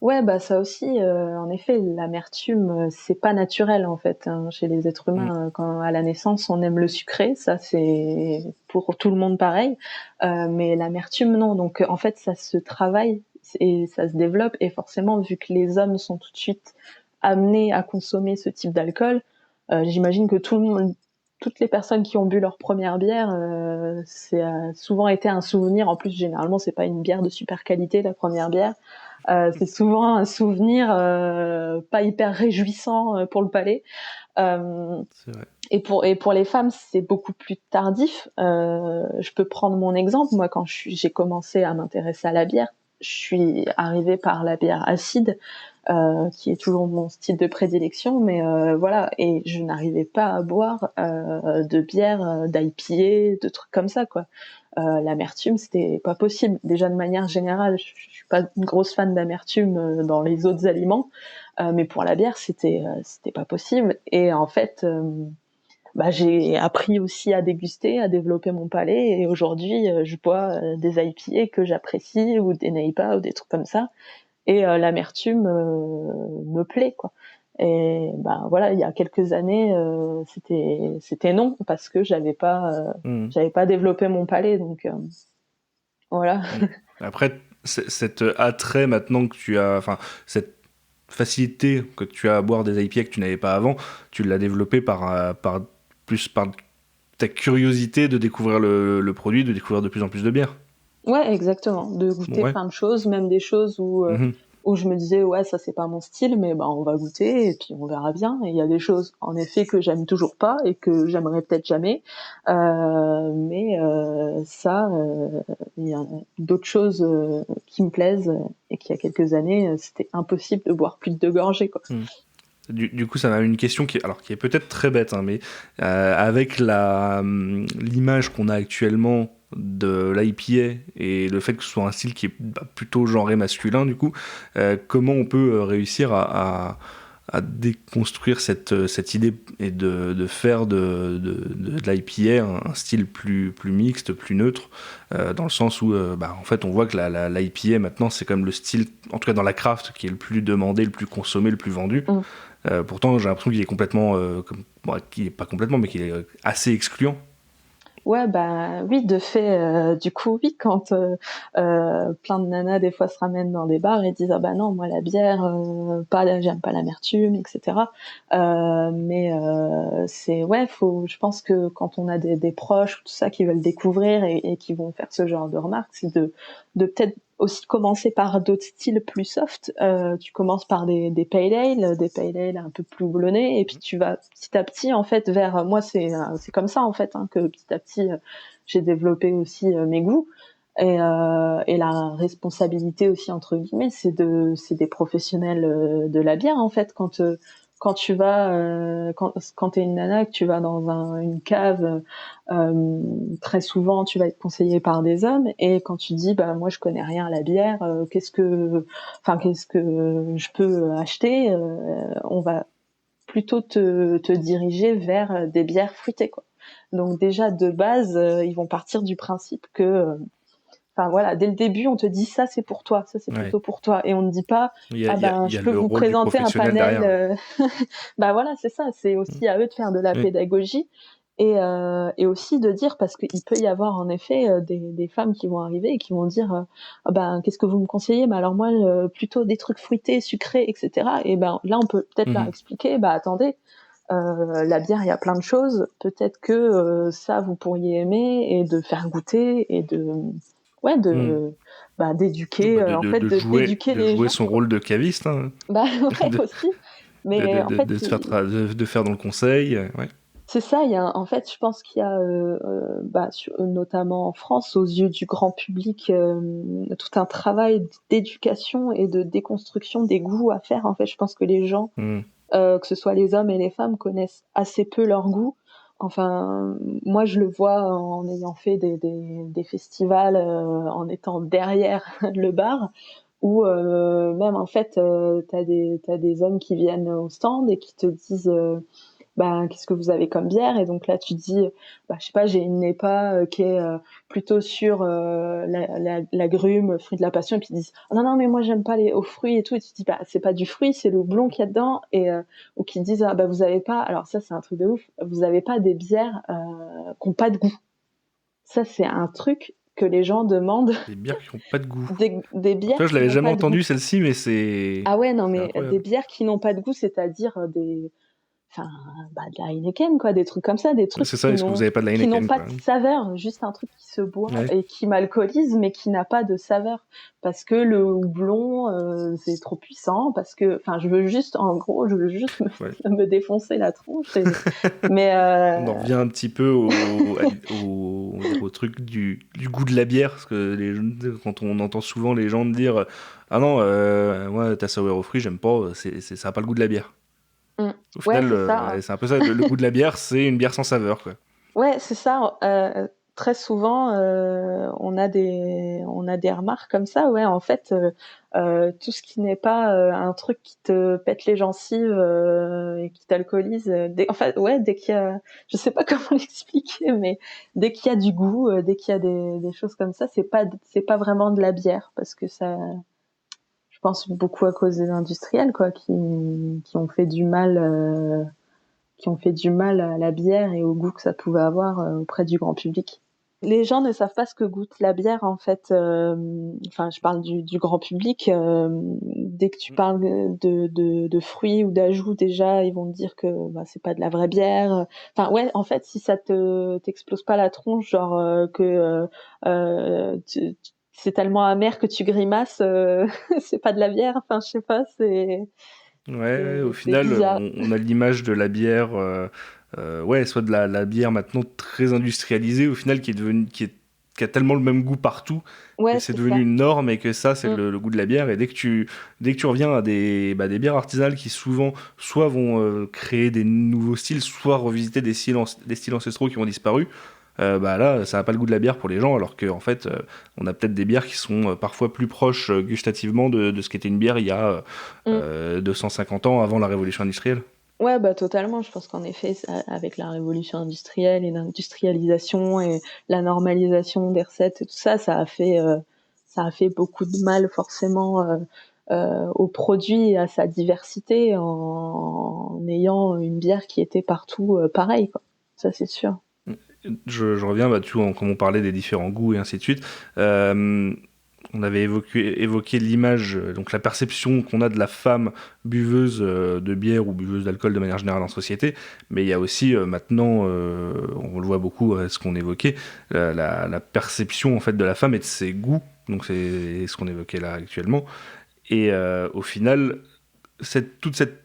Ouais, ça aussi, en effet, l'amertume, c'est pas naturel en fait hein, chez les êtres Mm. humains. Quand à la naissance, on aime le sucré, ça c'est pour tout le monde pareil. Mais l'amertume, non. Donc en fait, ça se travaille. et ça se développe. Et forcément, vu que les hommes sont tout de suite amenés à consommer ce type d'alcool, j'imagine que toutes les personnes qui ont bu leur première bière, c'est souvent été un souvenir. En plus, généralement, c'est pas une bière de super qualité, la première bière. C'est souvent un souvenir pas hyper réjouissant pour le palais. C'est vrai. Et pour les femmes, c'est beaucoup plus tardif. Je peux prendre mon exemple. Moi, quand j'ai commencé à m'intéresser à la bière, je suis arrivée par la bière acide, qui est toujours mon style de prédilection. Mais voilà, et je n'arrivais pas à boire de bière, d'IPA, de trucs comme ça, quoi. L'amertume, c'était pas possible. Déjà, de manière générale, je suis pas une grosse fan d'amertume dans les autres aliments, mais pour la bière, c'était pas possible. Et en fait, j'ai appris aussi à déguster, à développer mon palais, et aujourd'hui, je bois des IPA que j'apprécie, ou des NEIPA, ou des trucs comme ça, et l'amertume me plaît, quoi. Et voilà, il y a quelques années, c'était non, parce que j'avais pas développé mon palais, donc voilà. Après, cet attrait maintenant que tu as, enfin, cette facilité que tu as à boire des IPA que tu n'avais pas avant, tu l'as développé par ta curiosité de découvrir le produit, de découvrir de plus en plus de bières. Ouais, exactement. De goûter Ouais. plein de choses, même des choses Mhm. où je me disais, ouais, ça c'est pas mon style, mais on va goûter et puis on verra bien. Et il y a des choses, en effet, que j'aime toujours pas et que j'aimerais peut-être jamais. Mais il y a d'autres choses qui me plaisent, et qu'il y a quelques années, c'était impossible de boire plus de 2 gorgées, quoi. Mhm. Du coup, ça m'a une question qui est peut-être très bête, hein, mais avec l'image qu'on a actuellement de l'IPA et le fait que ce soit un style qui est plutôt genré masculin, du coup, comment on peut réussir à déconstruire cette idée et de faire de l'IPA un style plus mixte, plus neutre, dans le sens où en fait on voit que l'IPA maintenant c'est comme le style, en tout cas dans la craft, qui est le plus demandé, le plus consommé, le plus vendu. Mm. Pourtant j'ai l'impression qu'il est complètement, qu'il est pas complètement, mais qu'il est assez excluant. Ouais, oui, de fait, du coup, oui, quand plein de nanas des fois se ramènent dans des bars et disent, ah bah non, moi la bière, j'aime pas l'amertume, etc. Mais je pense que quand on a des proches ou tout ça qui veulent découvrir et qui vont faire ce genre de remarques, c'est de peut-être aussi commencer par d'autres styles plus soft. Tu commences par des pale ale un peu plus houblonnés, et puis tu vas petit à petit en fait vers, moi c'est comme ça en fait, hein, que petit à petit j'ai développé aussi mes goûts. Et la responsabilité aussi, entre guillemets, c'est des professionnels de la bière, en fait. Quand tu vas, quand t'es une nana, que tu vas dans une cave, très souvent tu vas être conseillé par des hommes, et quand tu dis, moi je connais rien à la bière, qu'est-ce que je peux acheter, on va plutôt te diriger vers des bières fruitées, quoi. Donc déjà de base, ils vont partir du principe que voilà, dès le début, on te dit ça c'est pour toi, ça c'est Ouais. plutôt pour toi, et on ne dit pas Il y je a peux le vous rôle du présenter un professionnel panel. derrière. Voilà, c'est ça, c'est aussi à eux de faire de la Oui. pédagogie, et aussi de dire, parce qu'il peut y avoir en effet des femmes qui vont arriver et qui vont dire qu'est-ce que vous me conseillez, mais alors moi plutôt des trucs fruités, sucrés, etc. Et là on peut peut-être leur expliquer, attendez, la bière, il y a plein de choses, peut-être que ça vous pourriez aimer, et de faire goûter, et d'éduquer, d'éduquer De les jouer gens, son quoi. rôle de caviste, hein, Ouais, de, aussi. Mais en fait, de faire dans le conseil. Ouais. c'est ça. En fait, je pense qu'il y a, notamment en France, aux yeux du grand public, tout un travail d'éducation et de déconstruction des goûts à faire. En fait, je pense que les gens, que ce soit les hommes et les femmes, connaissent assez peu leur goût. Enfin, moi, je le vois en ayant fait des festivals, en étant derrière le bar, où même en fait, t'as des hommes qui viennent au stand et qui te disent, qu'est-ce que vous avez comme bière? Et donc là, tu dis, je sais pas, j'ai une NEPA qui est plutôt sur l'agrume, fruit de la passion, et puis ils disent, oh, non, non, mais moi, j'aime pas les aux fruits et tout. Et tu dis, c'est pas du fruit, c'est le houblon qu'il y a dedans. Ou qui disent, vous avez pas, alors ça, c'est un truc de ouf, vous avez pas des bières qui ont pas de goût. Ça, c'est un truc que les gens demandent Des bières qui n'ont pas de goût. des bières Toi, je l'avais qui n'ont jamais pas de goût. entendu celle-ci, mais c'est Ah ouais, non, c'est mais incroyable. des bières qui n'ont pas de goût, c'est-à-dire enfin, de la Heineken, quoi, des trucs comme ça, des trucs C'est ça, est-ce que vous avez pas de la qui n'ont Heineken, pas quoi? de saveur, juste un truc qui se boit Ouais. et qui m'alcoolise, mais qui n'a pas de saveur. Parce que le houblon, c'est trop puissant, parce que, enfin, en gros, je veux juste Ouais. me défoncer la tronche. Mais, On en revient un petit peu on va dire au truc du goût de la bière, parce que quand on entend souvent les gens dire ah non, moi ta sour aux fruits j'aime pas, ça a pas le goût de la bière. Au ouais, final, c'est ça. c'est un peu ça, le goût de la bière, c'est une bière sans saveur, quoi. Ouais, c'est ça. Très souvent, on a des remarques comme ça. Ouais, en fait, tout ce qui n'est pas un truc qui te pète les gencives et qui t'alcoolise, en fait, ouais, dès qu'il y a, je sais pas comment l'expliquer, mais dès qu'il y a du goût, dès qu'il y a des choses comme ça, c'est pas vraiment de la bière, parce que ça, je pense beaucoup à cause des industriels, quoi, qui ont fait du mal. Qui ont fait du mal à la bière et au goût que ça pouvait avoir auprès du grand public. Les gens ne savent pas ce que goûte la bière, en fait. Enfin, je parle du grand public. Dès que tu parles de fruits ou d'ajouts, déjà, ils vont te dire que c'est pas de la vraie bière. Enfin, ouais, en fait, si ça t'explose pas la tronche, genre que c'est tellement amer que tu grimaces, c'est pas de la bière. Enfin, je sais pas, Ouais, au c'est final, bizarre. on a l'image de la bière, ouais, soit de la bière maintenant très industrialisée, au final, qui a tellement le même goût partout, que Ouais, c'est c'est devenu ça. une norme et que ça, c'est Mm. le goût de la bière. Et dès que tu reviens à des bières artisanales qui souvent, soit vont créer des nouveaux styles, soit revisiter des styles ancestraux qui ont disparu, là, ça n'a pas le goût de la bière pour les gens, alors qu'en fait, on a peut-être des bières qui sont parfois plus proches gustativement de ce qu'était une bière il y a Mm. 250 ans avant la révolution industrielle. Ouais, totalement. Je pense qu'en effet, avec la révolution industrielle et l'industrialisation et la normalisation des recettes et tout ça, ça a fait beaucoup de mal forcément au produit et à sa diversité en ayant une bière qui était partout pareille, quoi. Ça, c'est sûr. Je reviens, comme on parlait des différents goûts et ainsi de suite. On avait évoqué l'image, donc la perception qu'on a de la femme buveuse de bière ou buveuse d'alcool de manière générale en société, mais il y a aussi maintenant, on le voit beaucoup, ce qu'on évoquait, la perception en fait de la femme et de ses goûts, donc c'est ce qu'on évoquait là actuellement, et au final, toute cette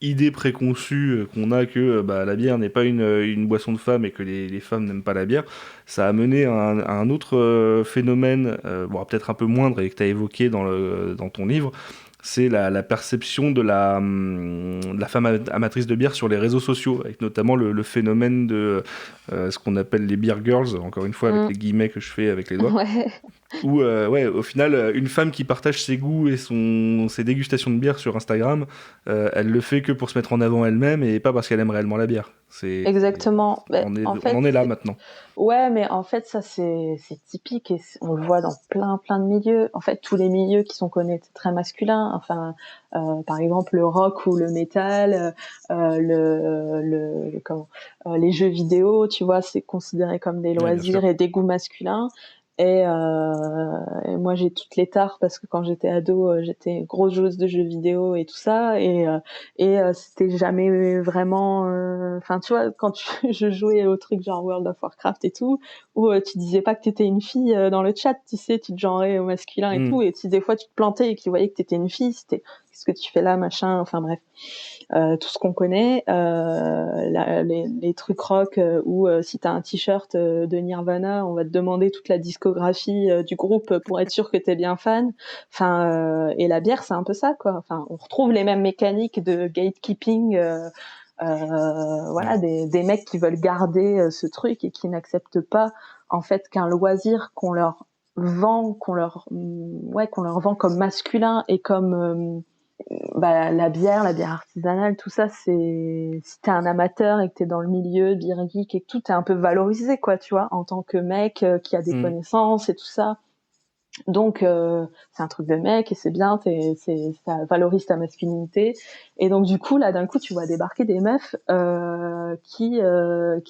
idée préconçue qu'on a que la bière n'est pas une boisson de femme et que les femmes n'aiment pas la bière, ça a mené à un autre phénomène, peut-être un peu moindre et que tu as évoqué dans ton livre, c'est la perception de la femme amatrice de bière sur les réseaux sociaux, avec notamment le phénomène de ce qu'on appelle les beer girls, encore une fois avec Mm. les guillemets que je fais avec les doigts, Ouais. où ouais, au final, une femme qui partage ses goûts et ses dégustations de bière sur Instagram, elle le fait que pour se mettre en avant elle-même et pas parce qu'elle aime réellement la bière. Exactement. En On fait, en est là maintenant. ouais, mais en fait, ça c'est typique et on le voit dans plein de milieux. En fait, tous les milieux qui sont connectés très masculins. Enfin, par exemple le rock ou le métal, les jeux vidéo, tu vois, c'est considéré comme des Ouais, bien sûr. sûr. et des goûts masculins. Et moi j'ai toutes les tares parce que quand j'étais ado, j'étais grosse joueuse de jeux vidéo et tout ça. Et c'était jamais vraiment. Enfin, tu vois, quand je jouais au truc genre World of Warcraft et tout, où tu disais pas que t'étais une fille dans le chat, tu sais, tu te genrais au masculin et tout, Mm. et si des fois tu te plantais et qu'ils voyaient que t'étais une fille, c'était qu'est-ce que tu fais là, machin. Enfin bref. Tout ce qu'on connaît, les trucs rock où si t'as un t-shirt de Nirvana, on va te demander toute la discographie du groupe pour être sûr que t'es bien fan. Enfin, et la bière, c'est un peu ça, quoi. Enfin, on retrouve les mêmes mécaniques de gatekeeping. Voilà, Ouais. des mecs qui veulent garder ce truc et qui n'acceptent pas en fait qu'un loisir qu'on leur vend, qu'on leur vend comme masculin et comme la bière artisanale, tout ça, c'est si t'es un amateur et que t'es dans le milieu beer geek et que tout est un peu valorisé, quoi, tu vois, en tant que mec qui a des Mm. connaissances et tout ça. Donc c'est un truc de mec et c'est bien, ça valorise ta masculinité. Et donc du coup là, d'un coup, tu vois débarquer des meufs qui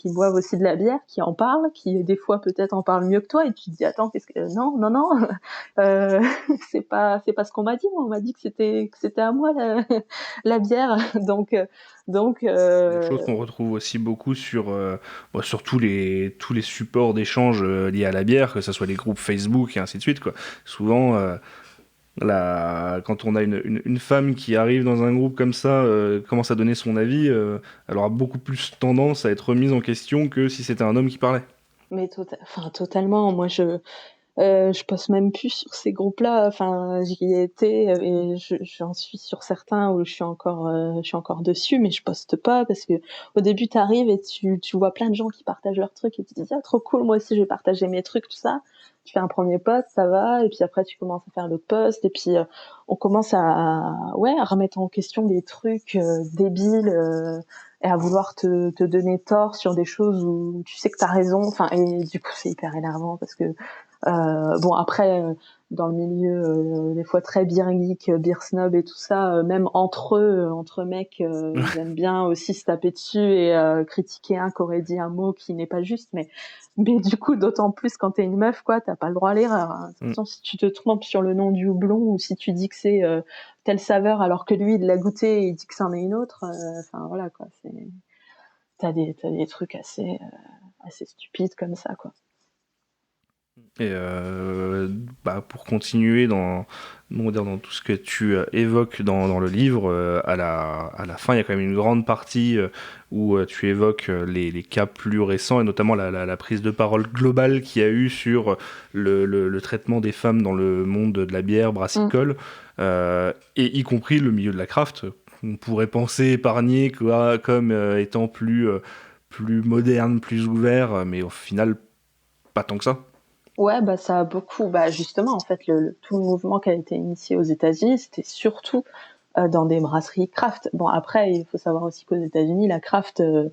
boivent aussi de la bière, qui en parlent, qui des fois peut-être en parlent mieux que toi, et tu te dis attends, qu'est-ce que non, euh, c'est pas ce qu'on m'a dit. Moi, on m'a dit que c'était à moi la bière, donc Des choses qu'on retrouve aussi beaucoup sur tous les supports d'échange liés à la bière, que ce soit les groupes Facebook et ainsi de suite, quoi. Souvent, quand on a une femme qui arrive dans un groupe comme ça, commence à donner son avis, elle aura beaucoup plus tendance à être remise en question que si c'était un homme qui parlait. mais enfin totalement. Moi, je poste même plus sur ces groupes-là. Enfin, j'y ai été et j'en suis sur certains où je suis encore dessus, mais je poste pas parce que au début t'arrives et tu vois plein de gens qui partagent leurs trucs et tu te dis ah trop cool, moi aussi je vais partager mes trucs, tout ça. Tu fais un premier post, ça va, et puis après tu commences à faire l'autre post, et puis on commence à remettre en question des trucs débiles, et à vouloir te donner tort sur des choses où tu sais que t'as raison. Enfin, et du coup c'est hyper énervant parce que bon après dans le milieu des fois très beer geek, beer snob et tout ça, même entre eux, entre mecs, ils aiment bien aussi se taper dessus et critiquer un qui aurait dit un mot qui n'est pas juste, mais du coup d'autant plus quand t'es une meuf, quoi, t'as pas le droit à l'erreur, hein. Attention, si tu te trompes sur le nom du houblon, ou si tu dis que c'est telle saveur alors que lui il l'a goûté et il dit que c'en est une autre, enfin voilà quoi, t'as des trucs assez stupides comme ça, quoi. Et pour continuer on va dire, dans tout ce que tu évoques dans le livre, à la fin, il y a quand même une grande partie où tu évoques les cas plus récents, et notamment la prise de parole globale qu'il y a eu sur le traitement des femmes dans le monde de la bière brassicole, et y compris le milieu de la craft. On pourrait penser épargné comme étant plus moderne, plus ouvert, mais au final, pas tant que ça. Ouais, bah ça a beaucoup. Bah justement, en fait, tout le mouvement qui a été initié aux États-Unis, c'était surtout dans des brasseries craft. Bon, après, il faut savoir aussi qu'aux États-Unis, la craft, le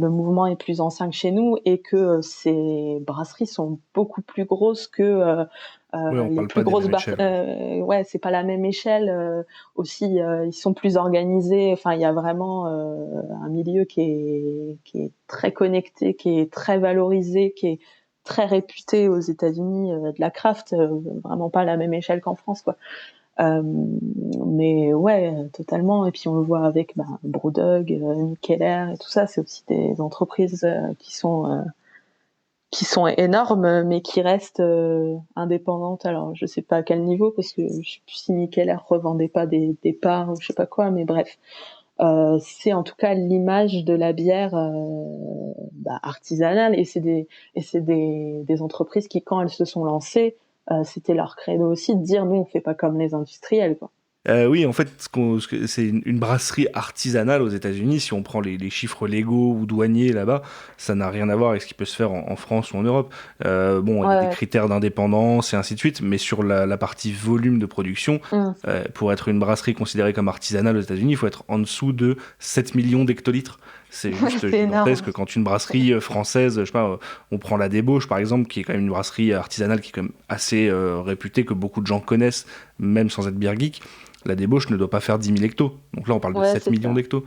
mouvement est plus ancien que chez nous, et que ces brasseries sont beaucoup plus grosses que Ouais, on les parle plus pas des grosses mêmes échelles. ouais, c'est pas la même échelle. Aussi, ils sont plus organisés. Enfin, il y a vraiment un milieu qui est très connecté, qui est très valorisé, qui est très réputé aux États-Unis, de la craft, vraiment pas à la même échelle qu'en France, quoi. Mais ouais, totalement. Et puis on le voit avec BrewDog, Mikkeller et tout ça. C'est aussi des entreprises qui sont énormes, mais qui restent indépendantes. Alors je sais pas à quel niveau, parce que je sais plus si Mikkeller revendait pas des parts ou je sais pas quoi, mais bref. C'est en tout cas l'image de la bière artisanale, et c'est des entreprises qui, quand elles se sont lancées, c'était leur credo aussi de dire nous on fait pas comme les industriels, quoi. Oui, en fait, c'est une brasserie artisanale aux États-Unis. Si on prend les chiffres légaux ou douaniers là-bas, ça n'a rien à voir avec ce qui peut se faire en France ou en Europe. Bon, il y a des Ouais. critères d'indépendance et ainsi de suite, mais sur la partie volume de production, Hum. pour être une brasserie considérée comme artisanale aux États-Unis, il faut être en dessous de 7 millions d'hectolitres. C'est juste C'est énorme. gigantesque. Quand une brasserie française, je sais pas, on prend la Débauche par exemple, qui est quand même une brasserie artisanale qui est quand même assez réputée, que beaucoup de gens connaissent, même sans être beer geek. La débauche ne doit pas faire 10 000 hectos. Donc là, on parle de Ouais, 7 c'est millions ça. d'hectos.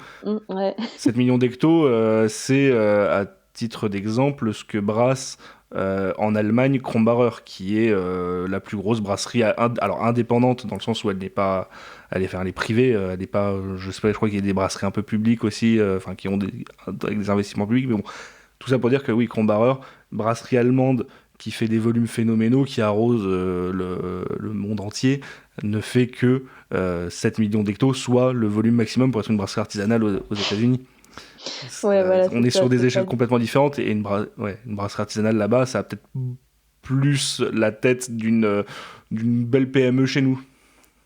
Ouais. 7 millions d'hectos, c'est, à titre d'exemple, ce que brasse en Allemagne Krombacher, qui est la plus grosse brasserie alors indépendante, dans le sens où elle n'est pas... Elle est privée, elle n'est pas... Je sais pas, je crois qu'il y a des brasseries un peu publiques aussi, enfin qui ont avec des investissements publics, mais bon, tout ça pour dire que oui, Krombacher, brasserie allemande qui fait des volumes phénoménaux, qui arrose le monde entier, ne fait que 7 millions d'hectos, soit le volume maximum pour être une brasserie artisanale aux États-Unis. Ouais, voilà, On c'est est ça, sur des c'est échelles ça. complètement différentes, et une brasserie artisanale là-bas, ça a peut-être plus la tête d'une belle PME chez nous.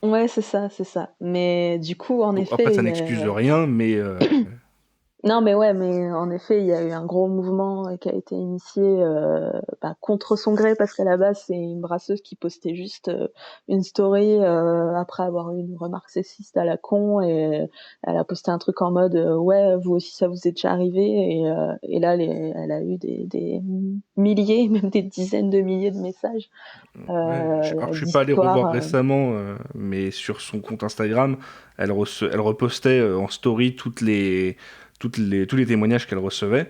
Ouais, c'est ça, c'est ça. Mais du coup, en Donc, après, effet, ça n'excuse rien, mais non, mais ouais, mais en effet, il y a eu un gros mouvement qui a été initié contre son gré, parce qu'à la base, c'est une brasseuse qui postait juste une story après avoir eu une remarque sexiste à la con, et elle a posté un truc en mode ouais, vous aussi ça vous est déjà arrivé, et là elle a eu des milliers, même des dizaines de milliers de messages ouais, alors, je suis pas allé d'histoires. revoir récemment, mais sur son compte Instagram, elle repostait en story toutes tous les témoignages qu'elle recevait.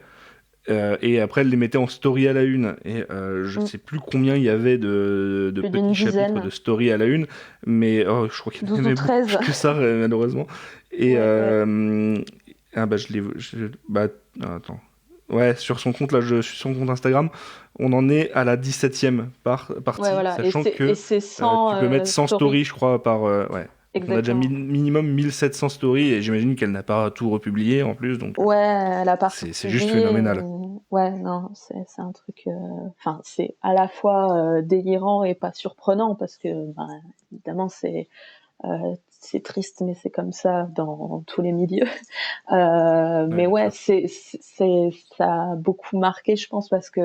Et après, elle les mettait en story à la une. Et je sais plus combien il y avait de Plus d'une petits chapitres dizaine. de story à la une, mais je crois qu'il y en 12 ou avait beaucoup 13. plus que ça, malheureusement. Et Ouais. ah bah bah attends. Ouais, sur son compte là, je suis sur son compte Instagram. On en est à la 17e Ouais, partie, voilà. sachant que C'est tu peux mettre 100 100 stories. stories, je crois, par ouais. Donc on a déjà Exactement. minimum 1700 stories et j'imagine qu'elle n'a pas tout republié en plus, donc Ouais, elle a partie c'est juste publiée, mais phénoménal. ouais, non, c'est un truc. Enfin, c'est à la fois délirant et pas surprenant parce que, ben, évidemment, c'est triste, mais c'est comme ça dans tous les milieux. Ouais, Mais bien ouais, sûr. ça a beaucoup marqué, je pense, parce que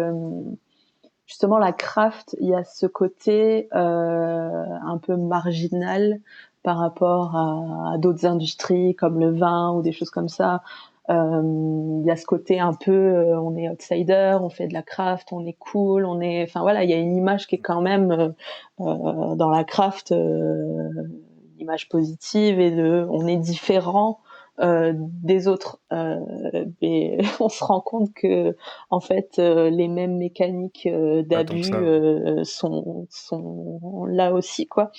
justement la craft, il y a ce côté un peu marginal par rapport à d'autres industries comme le vin ou des choses comme ça. Il y a ce côté un peu, on est outsider, on fait de la craft, on est cool, enfin voilà, il y a une image qui est quand même dans la craft, une image positive et on est différent des autres. Mais on se rend compte que en fait, les mêmes mécaniques Pas tant que d'abus ça. Ouais. sont là aussi, quoi.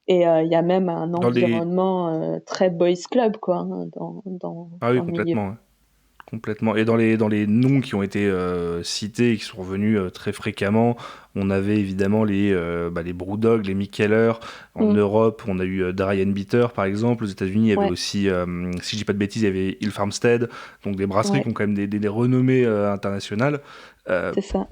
Et il y a même un Dans les environnement très boys club, quoi, hein, ah oui, dans le milieu. complètement. Ouais. Complètement. Et dans les noms qui ont été cités et qui sont revenus très fréquemment, on avait évidemment les Brewdog, les Mikkeller. En Mm, Europe, on a eu Dry Bitter, par exemple. Aux États-Unis, il y avait ouais, aussi, si je dis pas de bêtises, il y avait Hill Farmstead. Donc des brasseries qui ouais, ont quand même des renommées internationales. Euh, c'est ça.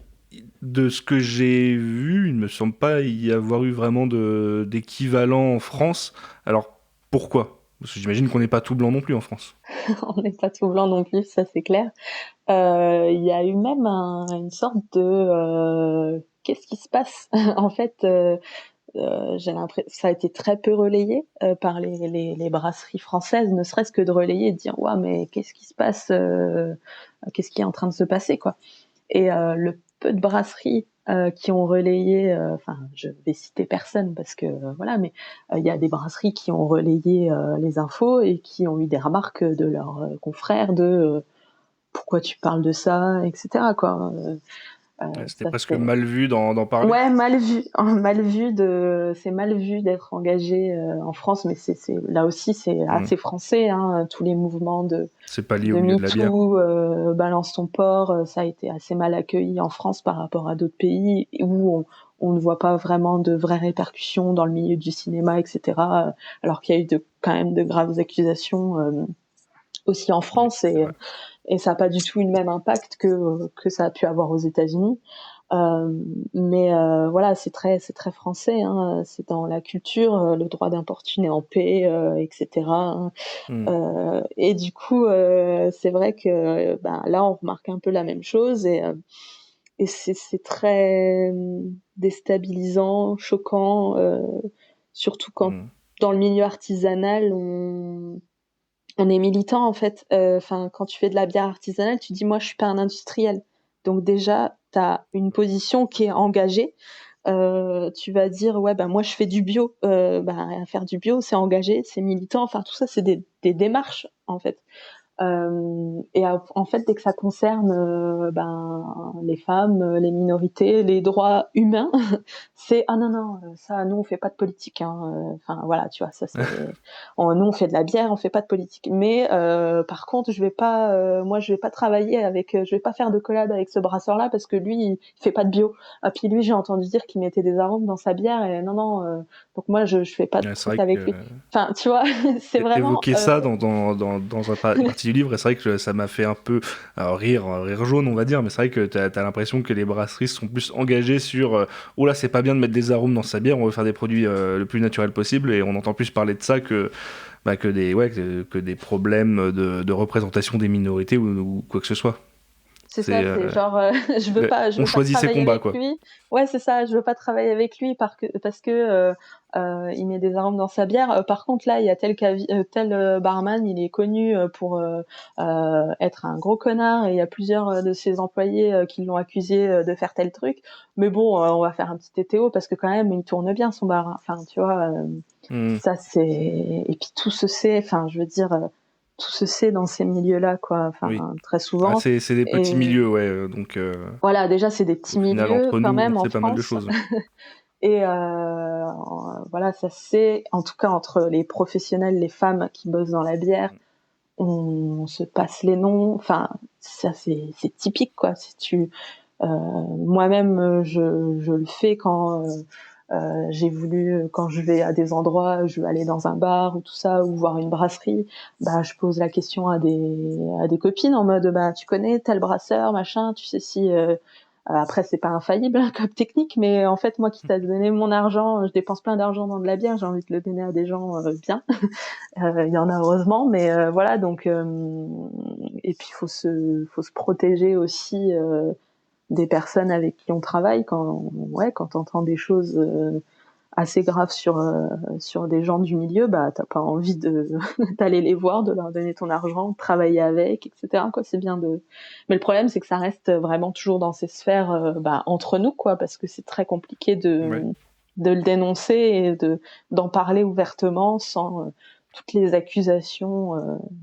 de ce que j'ai vu, il ne me semble pas y avoir eu vraiment d'équivalent en France. Alors, pourquoi? Parce que j'imagine qu'on n'est pas tout blanc non plus en France. On n'est pas tout blanc non plus, ça c'est clair. Il y a eu même une sorte de qu'est-ce qui se passe en fait. J'ai l'impression ça a été très peu relayé par les brasseries françaises, ne serait-ce que de relayer et de dire ouais mais qu'est-ce qui se passe, qu'est-ce qui est en train de se passer, quoi. Et le peu de brasseries qui ont relayé, enfin je vais citer personne parce que voilà, mais il y a des brasseries qui ont relayé les infos et qui ont eu des remarques de leurs confrères de pourquoi tu parles de ça, etc., quoi. Ouais, c'était Ça presque c'est mal vu d'en parler. Ouais, mal vu, c'est mal vu d'être engagé en France, mais c'est là aussi c'est Hmm. assez français, hein, tous les mouvements C'est pas lié au de milieu de la bière. MeToo, balance ton porc, ça a été assez mal accueilli en France par rapport à d'autres pays où on ne voit pas vraiment de vraies répercussions dans le milieu du cinéma, etc. Alors qu'il y a eu quand même de graves accusations aussi en Oui, France c'est vrai. et ça n'a pas du tout eu le même impact que ça a pu avoir aux États-Unis. Euh, mais voilà, c'est très français, hein, c'est dans la culture, le droit d'importuner en paix, etc., hein. Hmm. Et du coup, c'est vrai que ben, là, on remarque un peu la même chose et c'est très déstabilisant, choquant, surtout quand Hmm. dans le milieu artisanal, on est militant en fait. Enfin, quand tu fais de la bière artisanale, tu dis moi je suis pas un industriel. Donc déjà, tu as une position qui est engagée. Tu vas dire ouais ben moi je fais du bio. Ben, faire du bio c'est engagé, c'est militant. Enfin tout ça c'est des démarches en fait. Et en fait, dès que ça concerne ben, les femmes, les minorités, les droits humains, c'est ah non non, ça nous on fait pas de politique, hein. Enfin voilà, tu vois, ça c'est nous on fait de la bière, on fait pas de politique. Mais par contre, moi je vais pas travailler avec, je vais pas faire de collab avec ce brasseur là parce que lui il fait pas de bio. Ah, puis lui j'ai entendu dire qu'il mettait des arômes dans sa bière et non non, donc moi je fais pas de Ouais, c'est truc vrai avec que lui. Enfin tu vois, c'est vraiment évoquer ça dans une partie du livre, et c'est vrai que ça m'a fait un peu rire jaune, on va dire, mais c'est vrai que t'as l'impression que les brasseries sont plus engagées sur oh là, c'est pas bien de mettre des arômes dans sa bière, on veut faire des produits le plus naturel possible, et on entend plus parler de ça que des problèmes de représentation des minorités ou quoi que ce soit. C'est C'est ça, c'est genre je on veux pas choisit ses travailler combats, avec quoi. lui. Ouais, c'est ça, je veux pas travailler avec lui parce que il met des arômes dans sa bière. Par contre là, il y a tel barman, il est connu pour être un gros connard et il y a plusieurs de ses employés qui l'ont accusé de faire tel truc. Mais bon, on va faire un petit TTO parce que quand même il tourne bien son bar, hein. Enfin, tu vois, Hmm. ça c'est et puis tout se sait, enfin, je veux dire tout se sait dans ces milieux-là, quoi. Enfin, Oui. très souvent. C'est des petits milieux, ouais. Donc, voilà, déjà, c'est des petits au final, milieux entre quand nous, même on en sait pas mal de France. choses. Et voilà, ça c'est, en tout cas entre les professionnels, les femmes qui bossent dans la bière, on se passe les noms. Enfin, ça c'est typique, quoi. Si tu, moi-même, je le fais quand j'ai voulu, quand je vais à des endroits, je veux aller dans un bar ou tout ça, ou voir une brasserie, bah je pose la question à des copines en mode bah tu connais tel brasseur, machin, tu sais si après c'est pas infaillible hein, comme technique, mais en fait moi qui t'a donné mon argent, je dépense plein d'argent dans de la bière, j'ai envie de le donner à des gens bien. Il y en a heureusement, mais voilà donc et puis faut se protéger aussi des personnes avec qui on travaille quand t'entends des choses assez graves sur des gens du milieu, bah t'as pas envie d'aller les voir, de leur donner ton argent, de travailler avec, etc. quoi. C'est bien de. Mais le problème c'est que ça reste vraiment toujours dans ces sphères entre nous quoi, parce que c'est très compliqué Ouais. de le dénoncer et d'en parler ouvertement sans toutes les accusations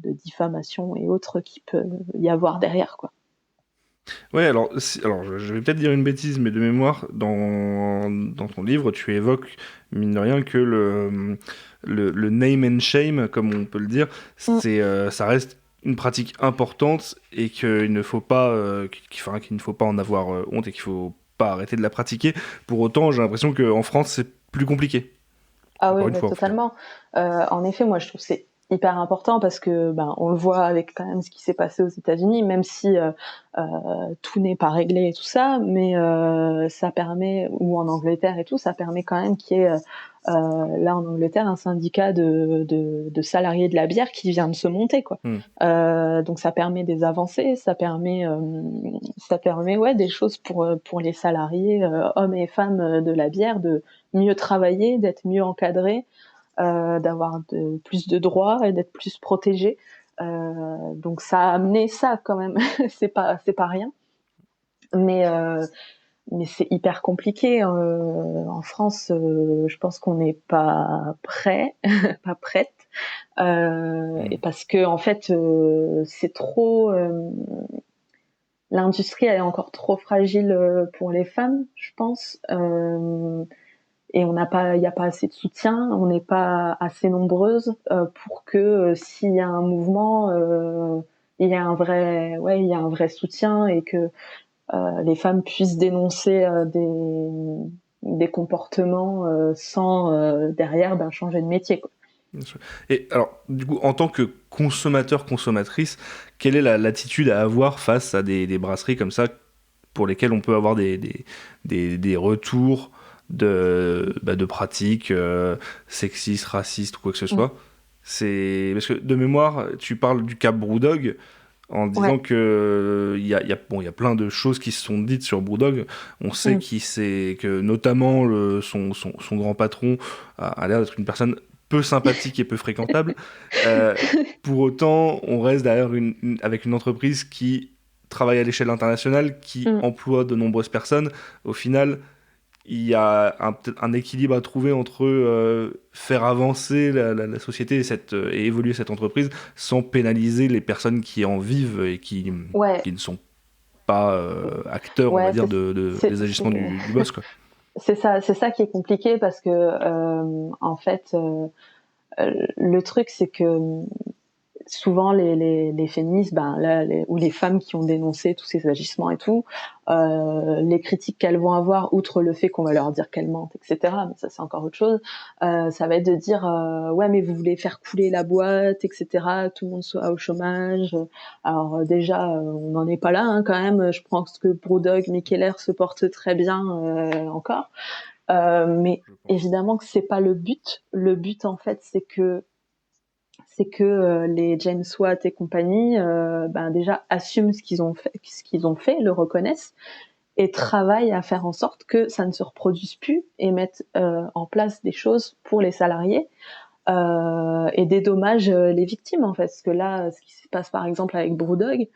de diffamation et autres qui peuvent y avoir derrière quoi. Ouais, alors, alors je vais peut-être dire une bêtise, mais de mémoire, dans ton livre, tu évoques, mine de rien, que le name and shame, comme on peut le dire, ça reste une pratique importante et qu'il ne faut pas, qu'il ne faut pas en avoir honte et qu'il faut pas arrêter de la pratiquer. Pour autant, j'ai l'impression qu'en France, c'est plus compliqué. Ah oui, Encore une fois, en tout cas. totalement. En effet, moi, je trouve que c'est hyper important parce que on le voit avec quand même ce qui s'est passé aux États-Unis, même si tout n'est pas réglé et tout ça, mais ça permet, ou en Angleterre et tout, ça permet quand même qu'il y ait là en Angleterre un syndicat de salariés de la bière qui vient de se monter, quoi. Hmm. Donc ça permet des avancées, ça permet ouais des choses pour les salariés, hommes et femmes de la bière, de mieux travailler, d'être mieux encadrés, d'avoir plus de droits et d'être plus protégés. Donc ça a amené ça quand même, c'est pas rien. Mais c'est hyper compliqué en France. Je pense qu'on n'est pas prêt, pas prête, et parce que en fait c'est trop. L'industrie elle est encore trop fragile pour les femmes, je pense. Et il y a pas assez de soutien, on n'est pas assez nombreuses pour que s'il y a un mouvement, il y a il y a un vrai soutien et que les femmes puissent dénoncer des comportements sans derrière changer de métier, quoi. Bien sûr. Et alors, du coup, en tant que consommateur, consommatrice, quelle est l'attitude à avoir face à des brasseries comme ça, pour lesquelles on peut avoir des retours de pratiques sexistes, racistes ou quoi que ce soit? C'est parce que de mémoire, tu parles du cas Brewdog en disant Ouais. que il y a plein de choses qui se sont dites sur Brewdog. On sait que notamment son grand patron a l'air d'être une personne peu sympathique et peu fréquentable. Pour autant, on reste derrière avec une entreprise qui travaille à l'échelle internationale, qui emploie de nombreuses personnes. Au final, il y a un équilibre à trouver entre faire avancer la société et évoluer cette entreprise sans pénaliser les personnes qui en vivent et qui ne sont pas acteurs, on va dire, des agissements du boss, quoi. C'est ça qui est compliqué parce que en fait, le truc c'est que souvent les féministes, ou les femmes qui ont dénoncé tous ces agissements et tout, les critiques qu'elles vont avoir, outre le fait qu'on va leur dire qu'elles mentent, etc. Mais ça c'est encore autre chose. Ça va être de dire ouais mais vous voulez faire couler la boîte, etc. Tout le monde soit au chômage. Alors déjà on n'en est pas là hein, quand même. Je pense que Brewdog, Mikkeller se porte très bien encore. Mais évidemment que c'est pas le but. Le but en fait c'est que les James Watt et compagnie déjà assument ce qu'ils ont fait, le reconnaissent et travaillent à faire en sorte que ça ne se reproduise plus et mettent en place des choses pour les salariés et dédommagent les victimes en fait. Parce que là, ce qui se passe par exemple avec Brewdog,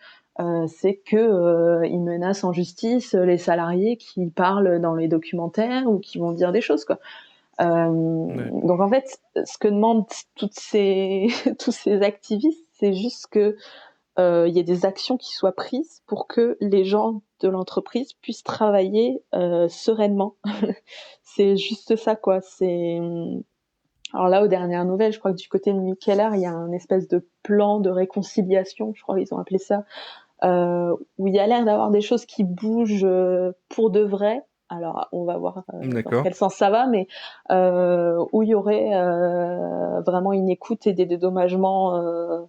c'est que ils menacent en justice les salariés qui parlent dans les documentaires ou qui vont dire des choses quoi. Donc en fait, ce que demandent tous ces activistes, c'est juste que il y ait des actions qui soient prises pour que les gens de l'entreprise puissent travailler sereinement. C'est juste ça, quoi. Alors là, aux dernières nouvelles, je crois que du côté de Mikkeller, il y a un espèce de plan de réconciliation, je crois qu'ils ont appelé ça, où il y a l'air d'avoir des choses qui bougent pour de vrai. Alors, on va voir dans quel sens ça va, mais où il y aurait vraiment une écoute et des dédommagements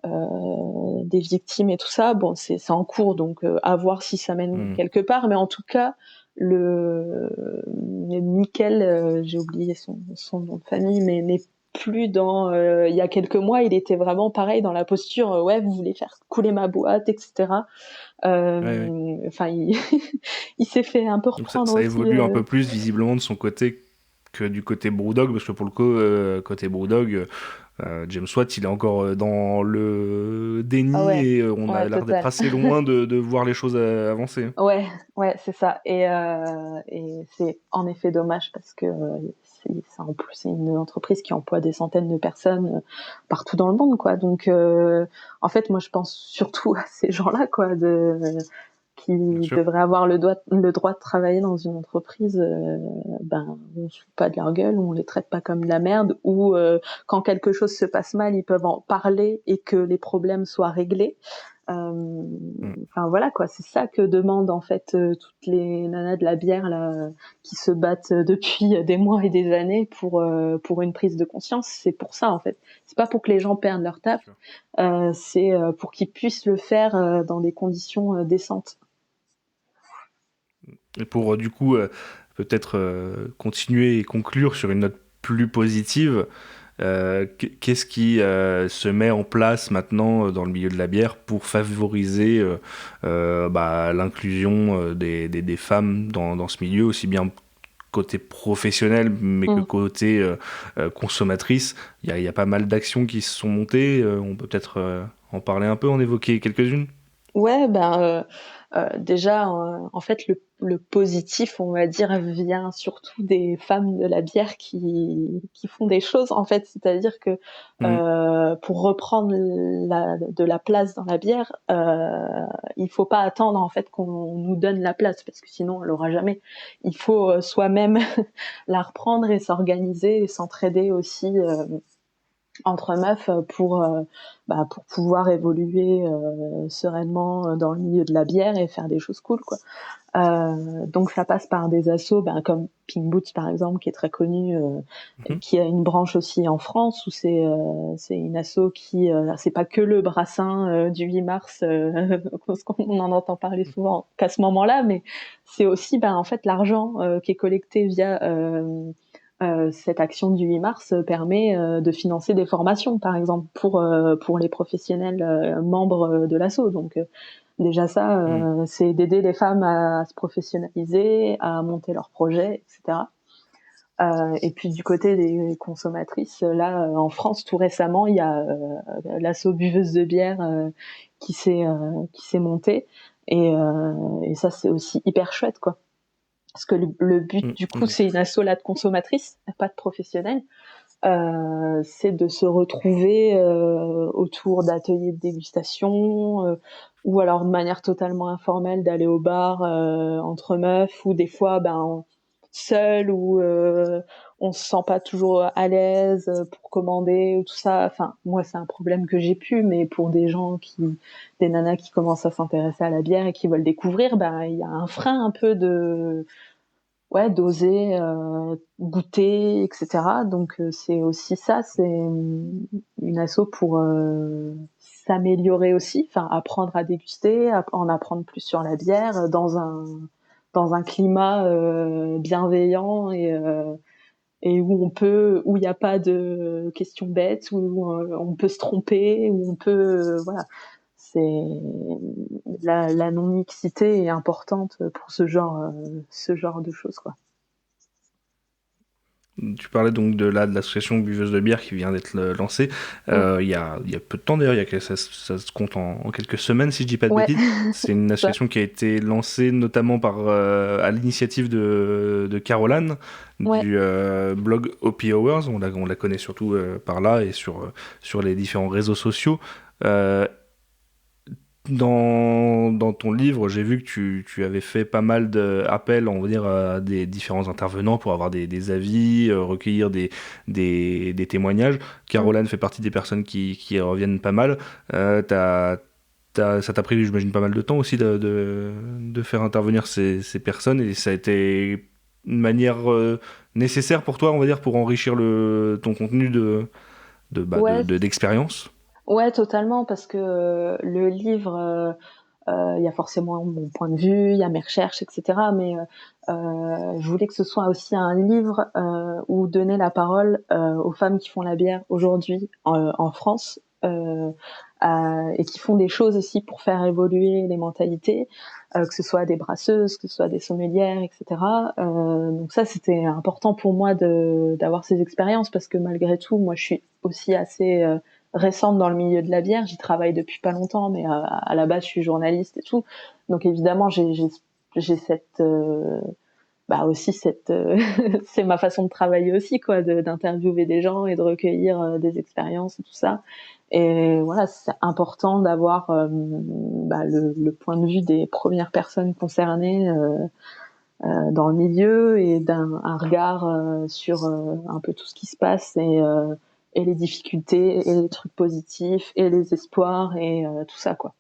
des victimes et tout ça. Bon, c'est en cours, donc à voir si ça mène quelque part. Mais en tout cas, le Mikkel, j'ai oublié son nom de famille, mais n'est plus dans. Il y a quelques mois, il était vraiment pareil dans la posture. Ouais, vous voulez faire couler ma boîte, etc. Enfin, il s'est fait un peu reprendre. Donc ça aussi, évolue un peu plus visiblement de son côté que du côté Brewdog, parce que pour le coup, côté Brewdog, James Watt, il est encore dans le déni et on a l'air d'être assez loin de voir les choses avancer. Ouais, c'est ça. Et c'est en effet dommage parce que en plus c'est une entreprise qui emploie des centaines de personnes partout dans le monde, quoi. Donc en fait, moi je pense surtout à ces gens-là, quoi, qui devraient avoir le droit de travailler dans une entreprise, on se fout pas de leur gueule, on les traite pas comme de la merde, ou quand quelque chose se passe mal, ils peuvent en parler et que les problèmes soient réglés. Enfin voilà, quoi, c'est ça que demandent en fait toutes les nanas de la bière là, qui se battent depuis des mois et des années pour une prise de conscience. C'est pour ça en fait. C'est pas pour que les gens perdent leur taf, c'est pour qu'ils puissent le faire dans des conditions décentes. Et pour du coup peut-être continuer et conclure sur une note plus positive, qu'est-ce qui se met en place maintenant dans le milieu de la bière pour favoriser l'inclusion des femmes dans ce milieu, aussi bien côté professionnel mais que côté consommatrice? Il y a pas mal d'actions qui se sont montées, on peut peut-être en parler un peu, en évoquer quelques-unes? Ouais, déjà, en fait, le positif, on va dire, vient surtout des femmes de la bière qui font des choses, en fait. C'est-à-dire que pour reprendre de la place dans la bière, il faut pas attendre, en fait, qu'on nous donne la place, parce que sinon, on l'aura jamais. Il faut soi-même la reprendre et s'organiser et s'entraider aussi entre meufs pour pouvoir évoluer sereinement dans le milieu de la bière et faire des choses cool, quoi. Donc ça passe par des assos comme Pink Boots par exemple, qui est très connu, qui a une branche aussi en France, où c'est une asso qui c'est pas que le brassin du 8 mars parce qu'on en entend parler souvent qu'à ce moment-là, mais c'est aussi en fait l'argent qui est collecté via cette action du 8 mars permet de financer des formations, par exemple, pour les professionnels membres de l'asso. Donc déjà ça, c'est d'aider les femmes à se professionnaliser, à monter leurs projets, etc. Et puis du côté des consommatrices, là, en France, tout récemment, il y a l'asso buveuse de bière qui s'est montée. Et ça, c'est aussi hyper chouette, quoi. Parce que le but, du coup, c'est une asso là de consommatrices, pas de professionnels. C'est de se retrouver autour d'ateliers de dégustation, ou alors de manière totalement informelle d'aller au bar entre meufs, ou des fois seul, ou on se sent pas toujours à l'aise pour commander ou tout ça. Enfin, moi c'est un problème que j'ai pu, mais pour des nanas qui commencent à s'intéresser à la bière et qui veulent découvrir, il y a un frein un peu d'oser goûter, etc. Donc c'est aussi ça, c'est une asso pour s'améliorer aussi, enfin apprendre à déguster, en apprendre plus sur la bière dans un climat bienveillant et où il n'y a pas de questions bêtes, où on peut se tromper, où on peut voilà. C'est la non-mixité est importante pour ce genre de choses, quoi. Tu parlais donc de l'association buveuse de bière qui vient d'être lancée. Il y a peu de temps d'ailleurs, ça se compte en quelques semaines si je dis pas de bêtises. C'est une association qui a été lancée notamment à l'initiative de Caroline du blog Hoppy Hours. On la connaît surtout par là et sur les différents réseaux sociaux. Dans ton livre, j'ai vu que tu avais fait pas mal d'appels, on va dire, à des différents intervenants pour avoir des avis, recueillir des témoignages. Caroline fait partie des personnes qui reviennent pas mal. Ça t'a pris, j'imagine, pas mal de temps aussi de faire intervenir ces personnes, et ça a été une manière nécessaire pour toi, on va dire, pour enrichir ton contenu Ouais, d'expérience. ouais, totalement, parce que le livre, il y a forcément mon point de vue, il y a mes recherches, etc. Mais je voulais que ce soit aussi un livre où donner la parole aux femmes qui font la bière aujourd'hui en France, et qui font des choses aussi pour faire évoluer les mentalités, que ce soit des brasseuses, que ce soit des sommelières, etc. Donc ça, c'était important pour moi d'avoir ces expériences, parce que malgré tout, moi, je suis aussi assez récente dans le milieu de la bière. J'y travaille depuis pas longtemps, mais à la base, je suis journaliste et tout. Donc évidemment, j'ai cette aussi cette c'est ma façon de travailler aussi, quoi, d'interviewer des gens et de recueillir des expériences et tout ça. Et voilà, c'est important d'avoir le point de vue des premières personnes concernées dans le milieu, et un regard sur un peu tout ce qui se passe, et les difficultés et les trucs positifs et les espoirs et tout ça, quoi.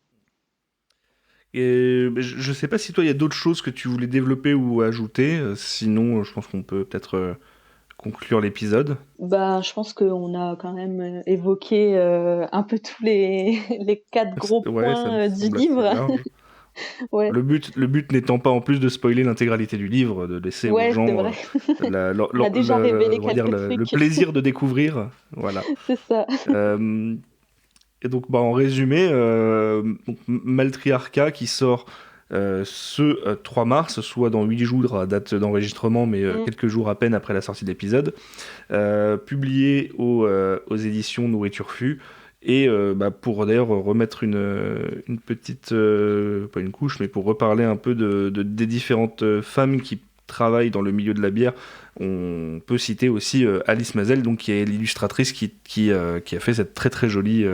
Et je sais pas si toi, il y a d'autres choses que tu voulais développer ou ajouter. Sinon, je pense qu'on peut peut-être conclure l'épisode. Bah, je pense qu'on a quand même évoqué un peu tous les les quatre gros Ouais, ça me points du semble assez livre. large. Ouais, Le but n'étant pas en plus de spoiler l'intégralité du livre, de laisser aux ouais, c'est gens vrai. On a déjà révélé on va dire quelques le trucs. plaisir de découvrir. Voilà. C'est ça. Euh, et donc, en résumé, donc, Maltriarca qui sort ce 3 mars, soit dans 8 jours à date d'enregistrement, mais Mm. quelques jours à peine après la sortie de l'épisode, publié aux éditions Nourriture Fu. Et pour d'ailleurs remettre une petite, pas une couche, mais pour reparler un peu des différentes femmes qui travaillent dans le milieu de la bière, on peut citer aussi Alice Mazel, donc, qui est l'illustratrice qui a fait cette très très jolie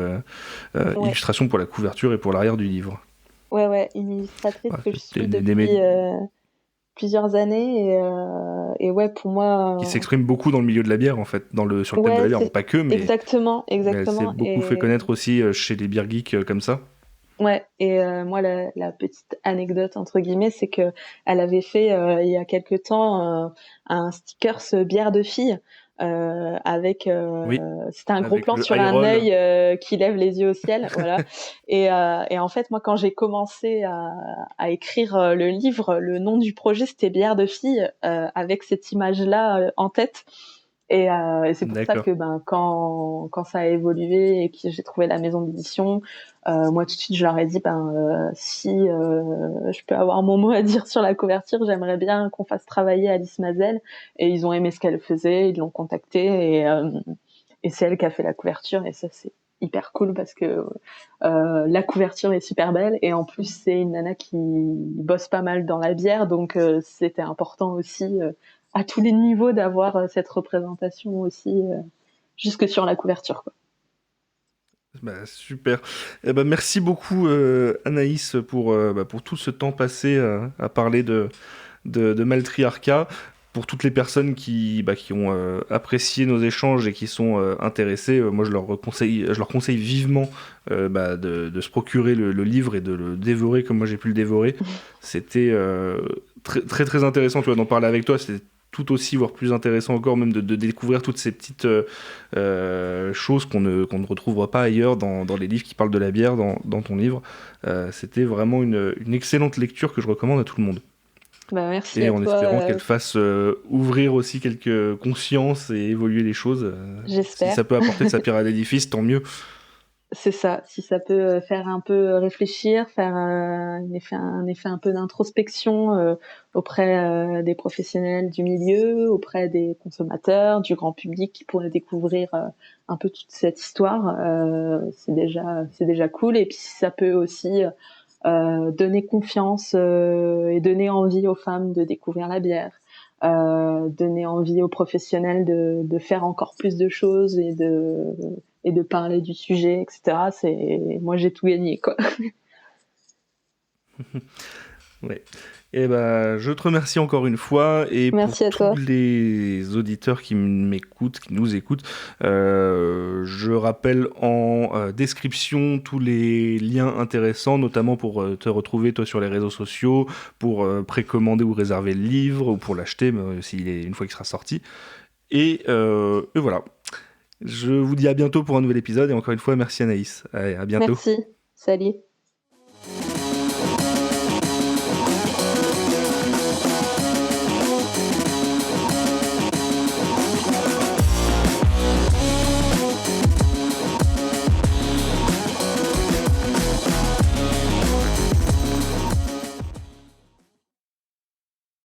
Ouais, illustration pour la couverture et pour l'arrière du livre. ouais, ouais. Une illustratrice Voilà, que je des- suis des- depuis des- plusieurs années, et ouais, pour qui moi, s'exprime beaucoup dans le milieu de la bière, en fait, sur le thème de ouais, la bière, bon, c'est pas que, exactement, mais elle s'est exactement. beaucoup fait connaître aussi chez les beer geeks comme ça. Ouais, et moi, la petite anecdote entre guillemets, c'est que elle avait fait il y a quelque temps un stickers bière de fille, avec Oui, c'était un gros avec plan le sur high un roll. œil qui lève les yeux au ciel, voilà. Et en fait, moi, quand j'ai commencé à écrire le livre, le nom du projet c'était bière de fille, avec cette image-là en tête. Et c'est pour ça D'accord. que quand ça a évolué et que j'ai trouvé la maison d'édition, moi tout de suite je leur ai dit si je peux avoir mon mot à dire sur la couverture, j'aimerais bien qu'on fasse travailler Alice Mazel. Et ils ont aimé ce qu'elle faisait, ils l'ont contactée, et c'est elle qui a fait la couverture, et ça c'est hyper cool parce que la couverture est super belle, et en plus c'est une nana qui bosse pas mal dans la bière, donc c'était important aussi à tous les niveaux d'avoir cette représentation aussi jusque sur la couverture, quoi. Super. Eh ben, merci beaucoup Anaïs pour tout ce temps passé à parler de Maltriarca. Pour toutes les personnes qui ont apprécié nos échanges et qui sont intéressées, moi je leur conseille vivement de se procurer le livre et de le dévorer comme moi j'ai pu le dévorer. C'était très, très très intéressant, tu vois, d'en parler avec toi. C'était tout aussi, voire plus intéressant encore, même de découvrir toutes ces petites choses qu'on ne retrouvera pas ailleurs dans les livres qui parlent de la bière, dans ton livre. C'était vraiment une excellente lecture que je recommande à tout le monde. Merci Et à en toi, espérant qu'elle fasse ouvrir aussi quelques consciences et évoluer les choses. Si j'espère. ça peut apporter de sa pierre à l'édifice, tant mieux. C'est ça, si ça peut faire un peu réfléchir, faire un effet un peu d'introspection auprès des professionnels du milieu, auprès des consommateurs, du grand public qui pourrait découvrir un peu toute cette histoire, c'est déjà cool. Et puis si ça peut aussi donner confiance et donner envie aux femmes de découvrir la bière, donner envie aux professionnels de faire encore plus de choses et et de parler du sujet, etc. Moi, j'ai tout gagné, quoi. Ouais. Et ben, je te remercie encore une fois, et Merci à pour toi. tous les auditeurs qui m'écoutent, qui nous écoutent, je rappelle en description tous les liens intéressants, notamment pour te retrouver toi sur les réseaux sociaux, pour précommander ou réserver le livre, ou pour l'acheter une fois qu'il sera sorti. Et voilà. Je vous dis à bientôt pour un nouvel épisode, et encore une fois, merci Anaïs. Allez, à bientôt. Merci. Salut.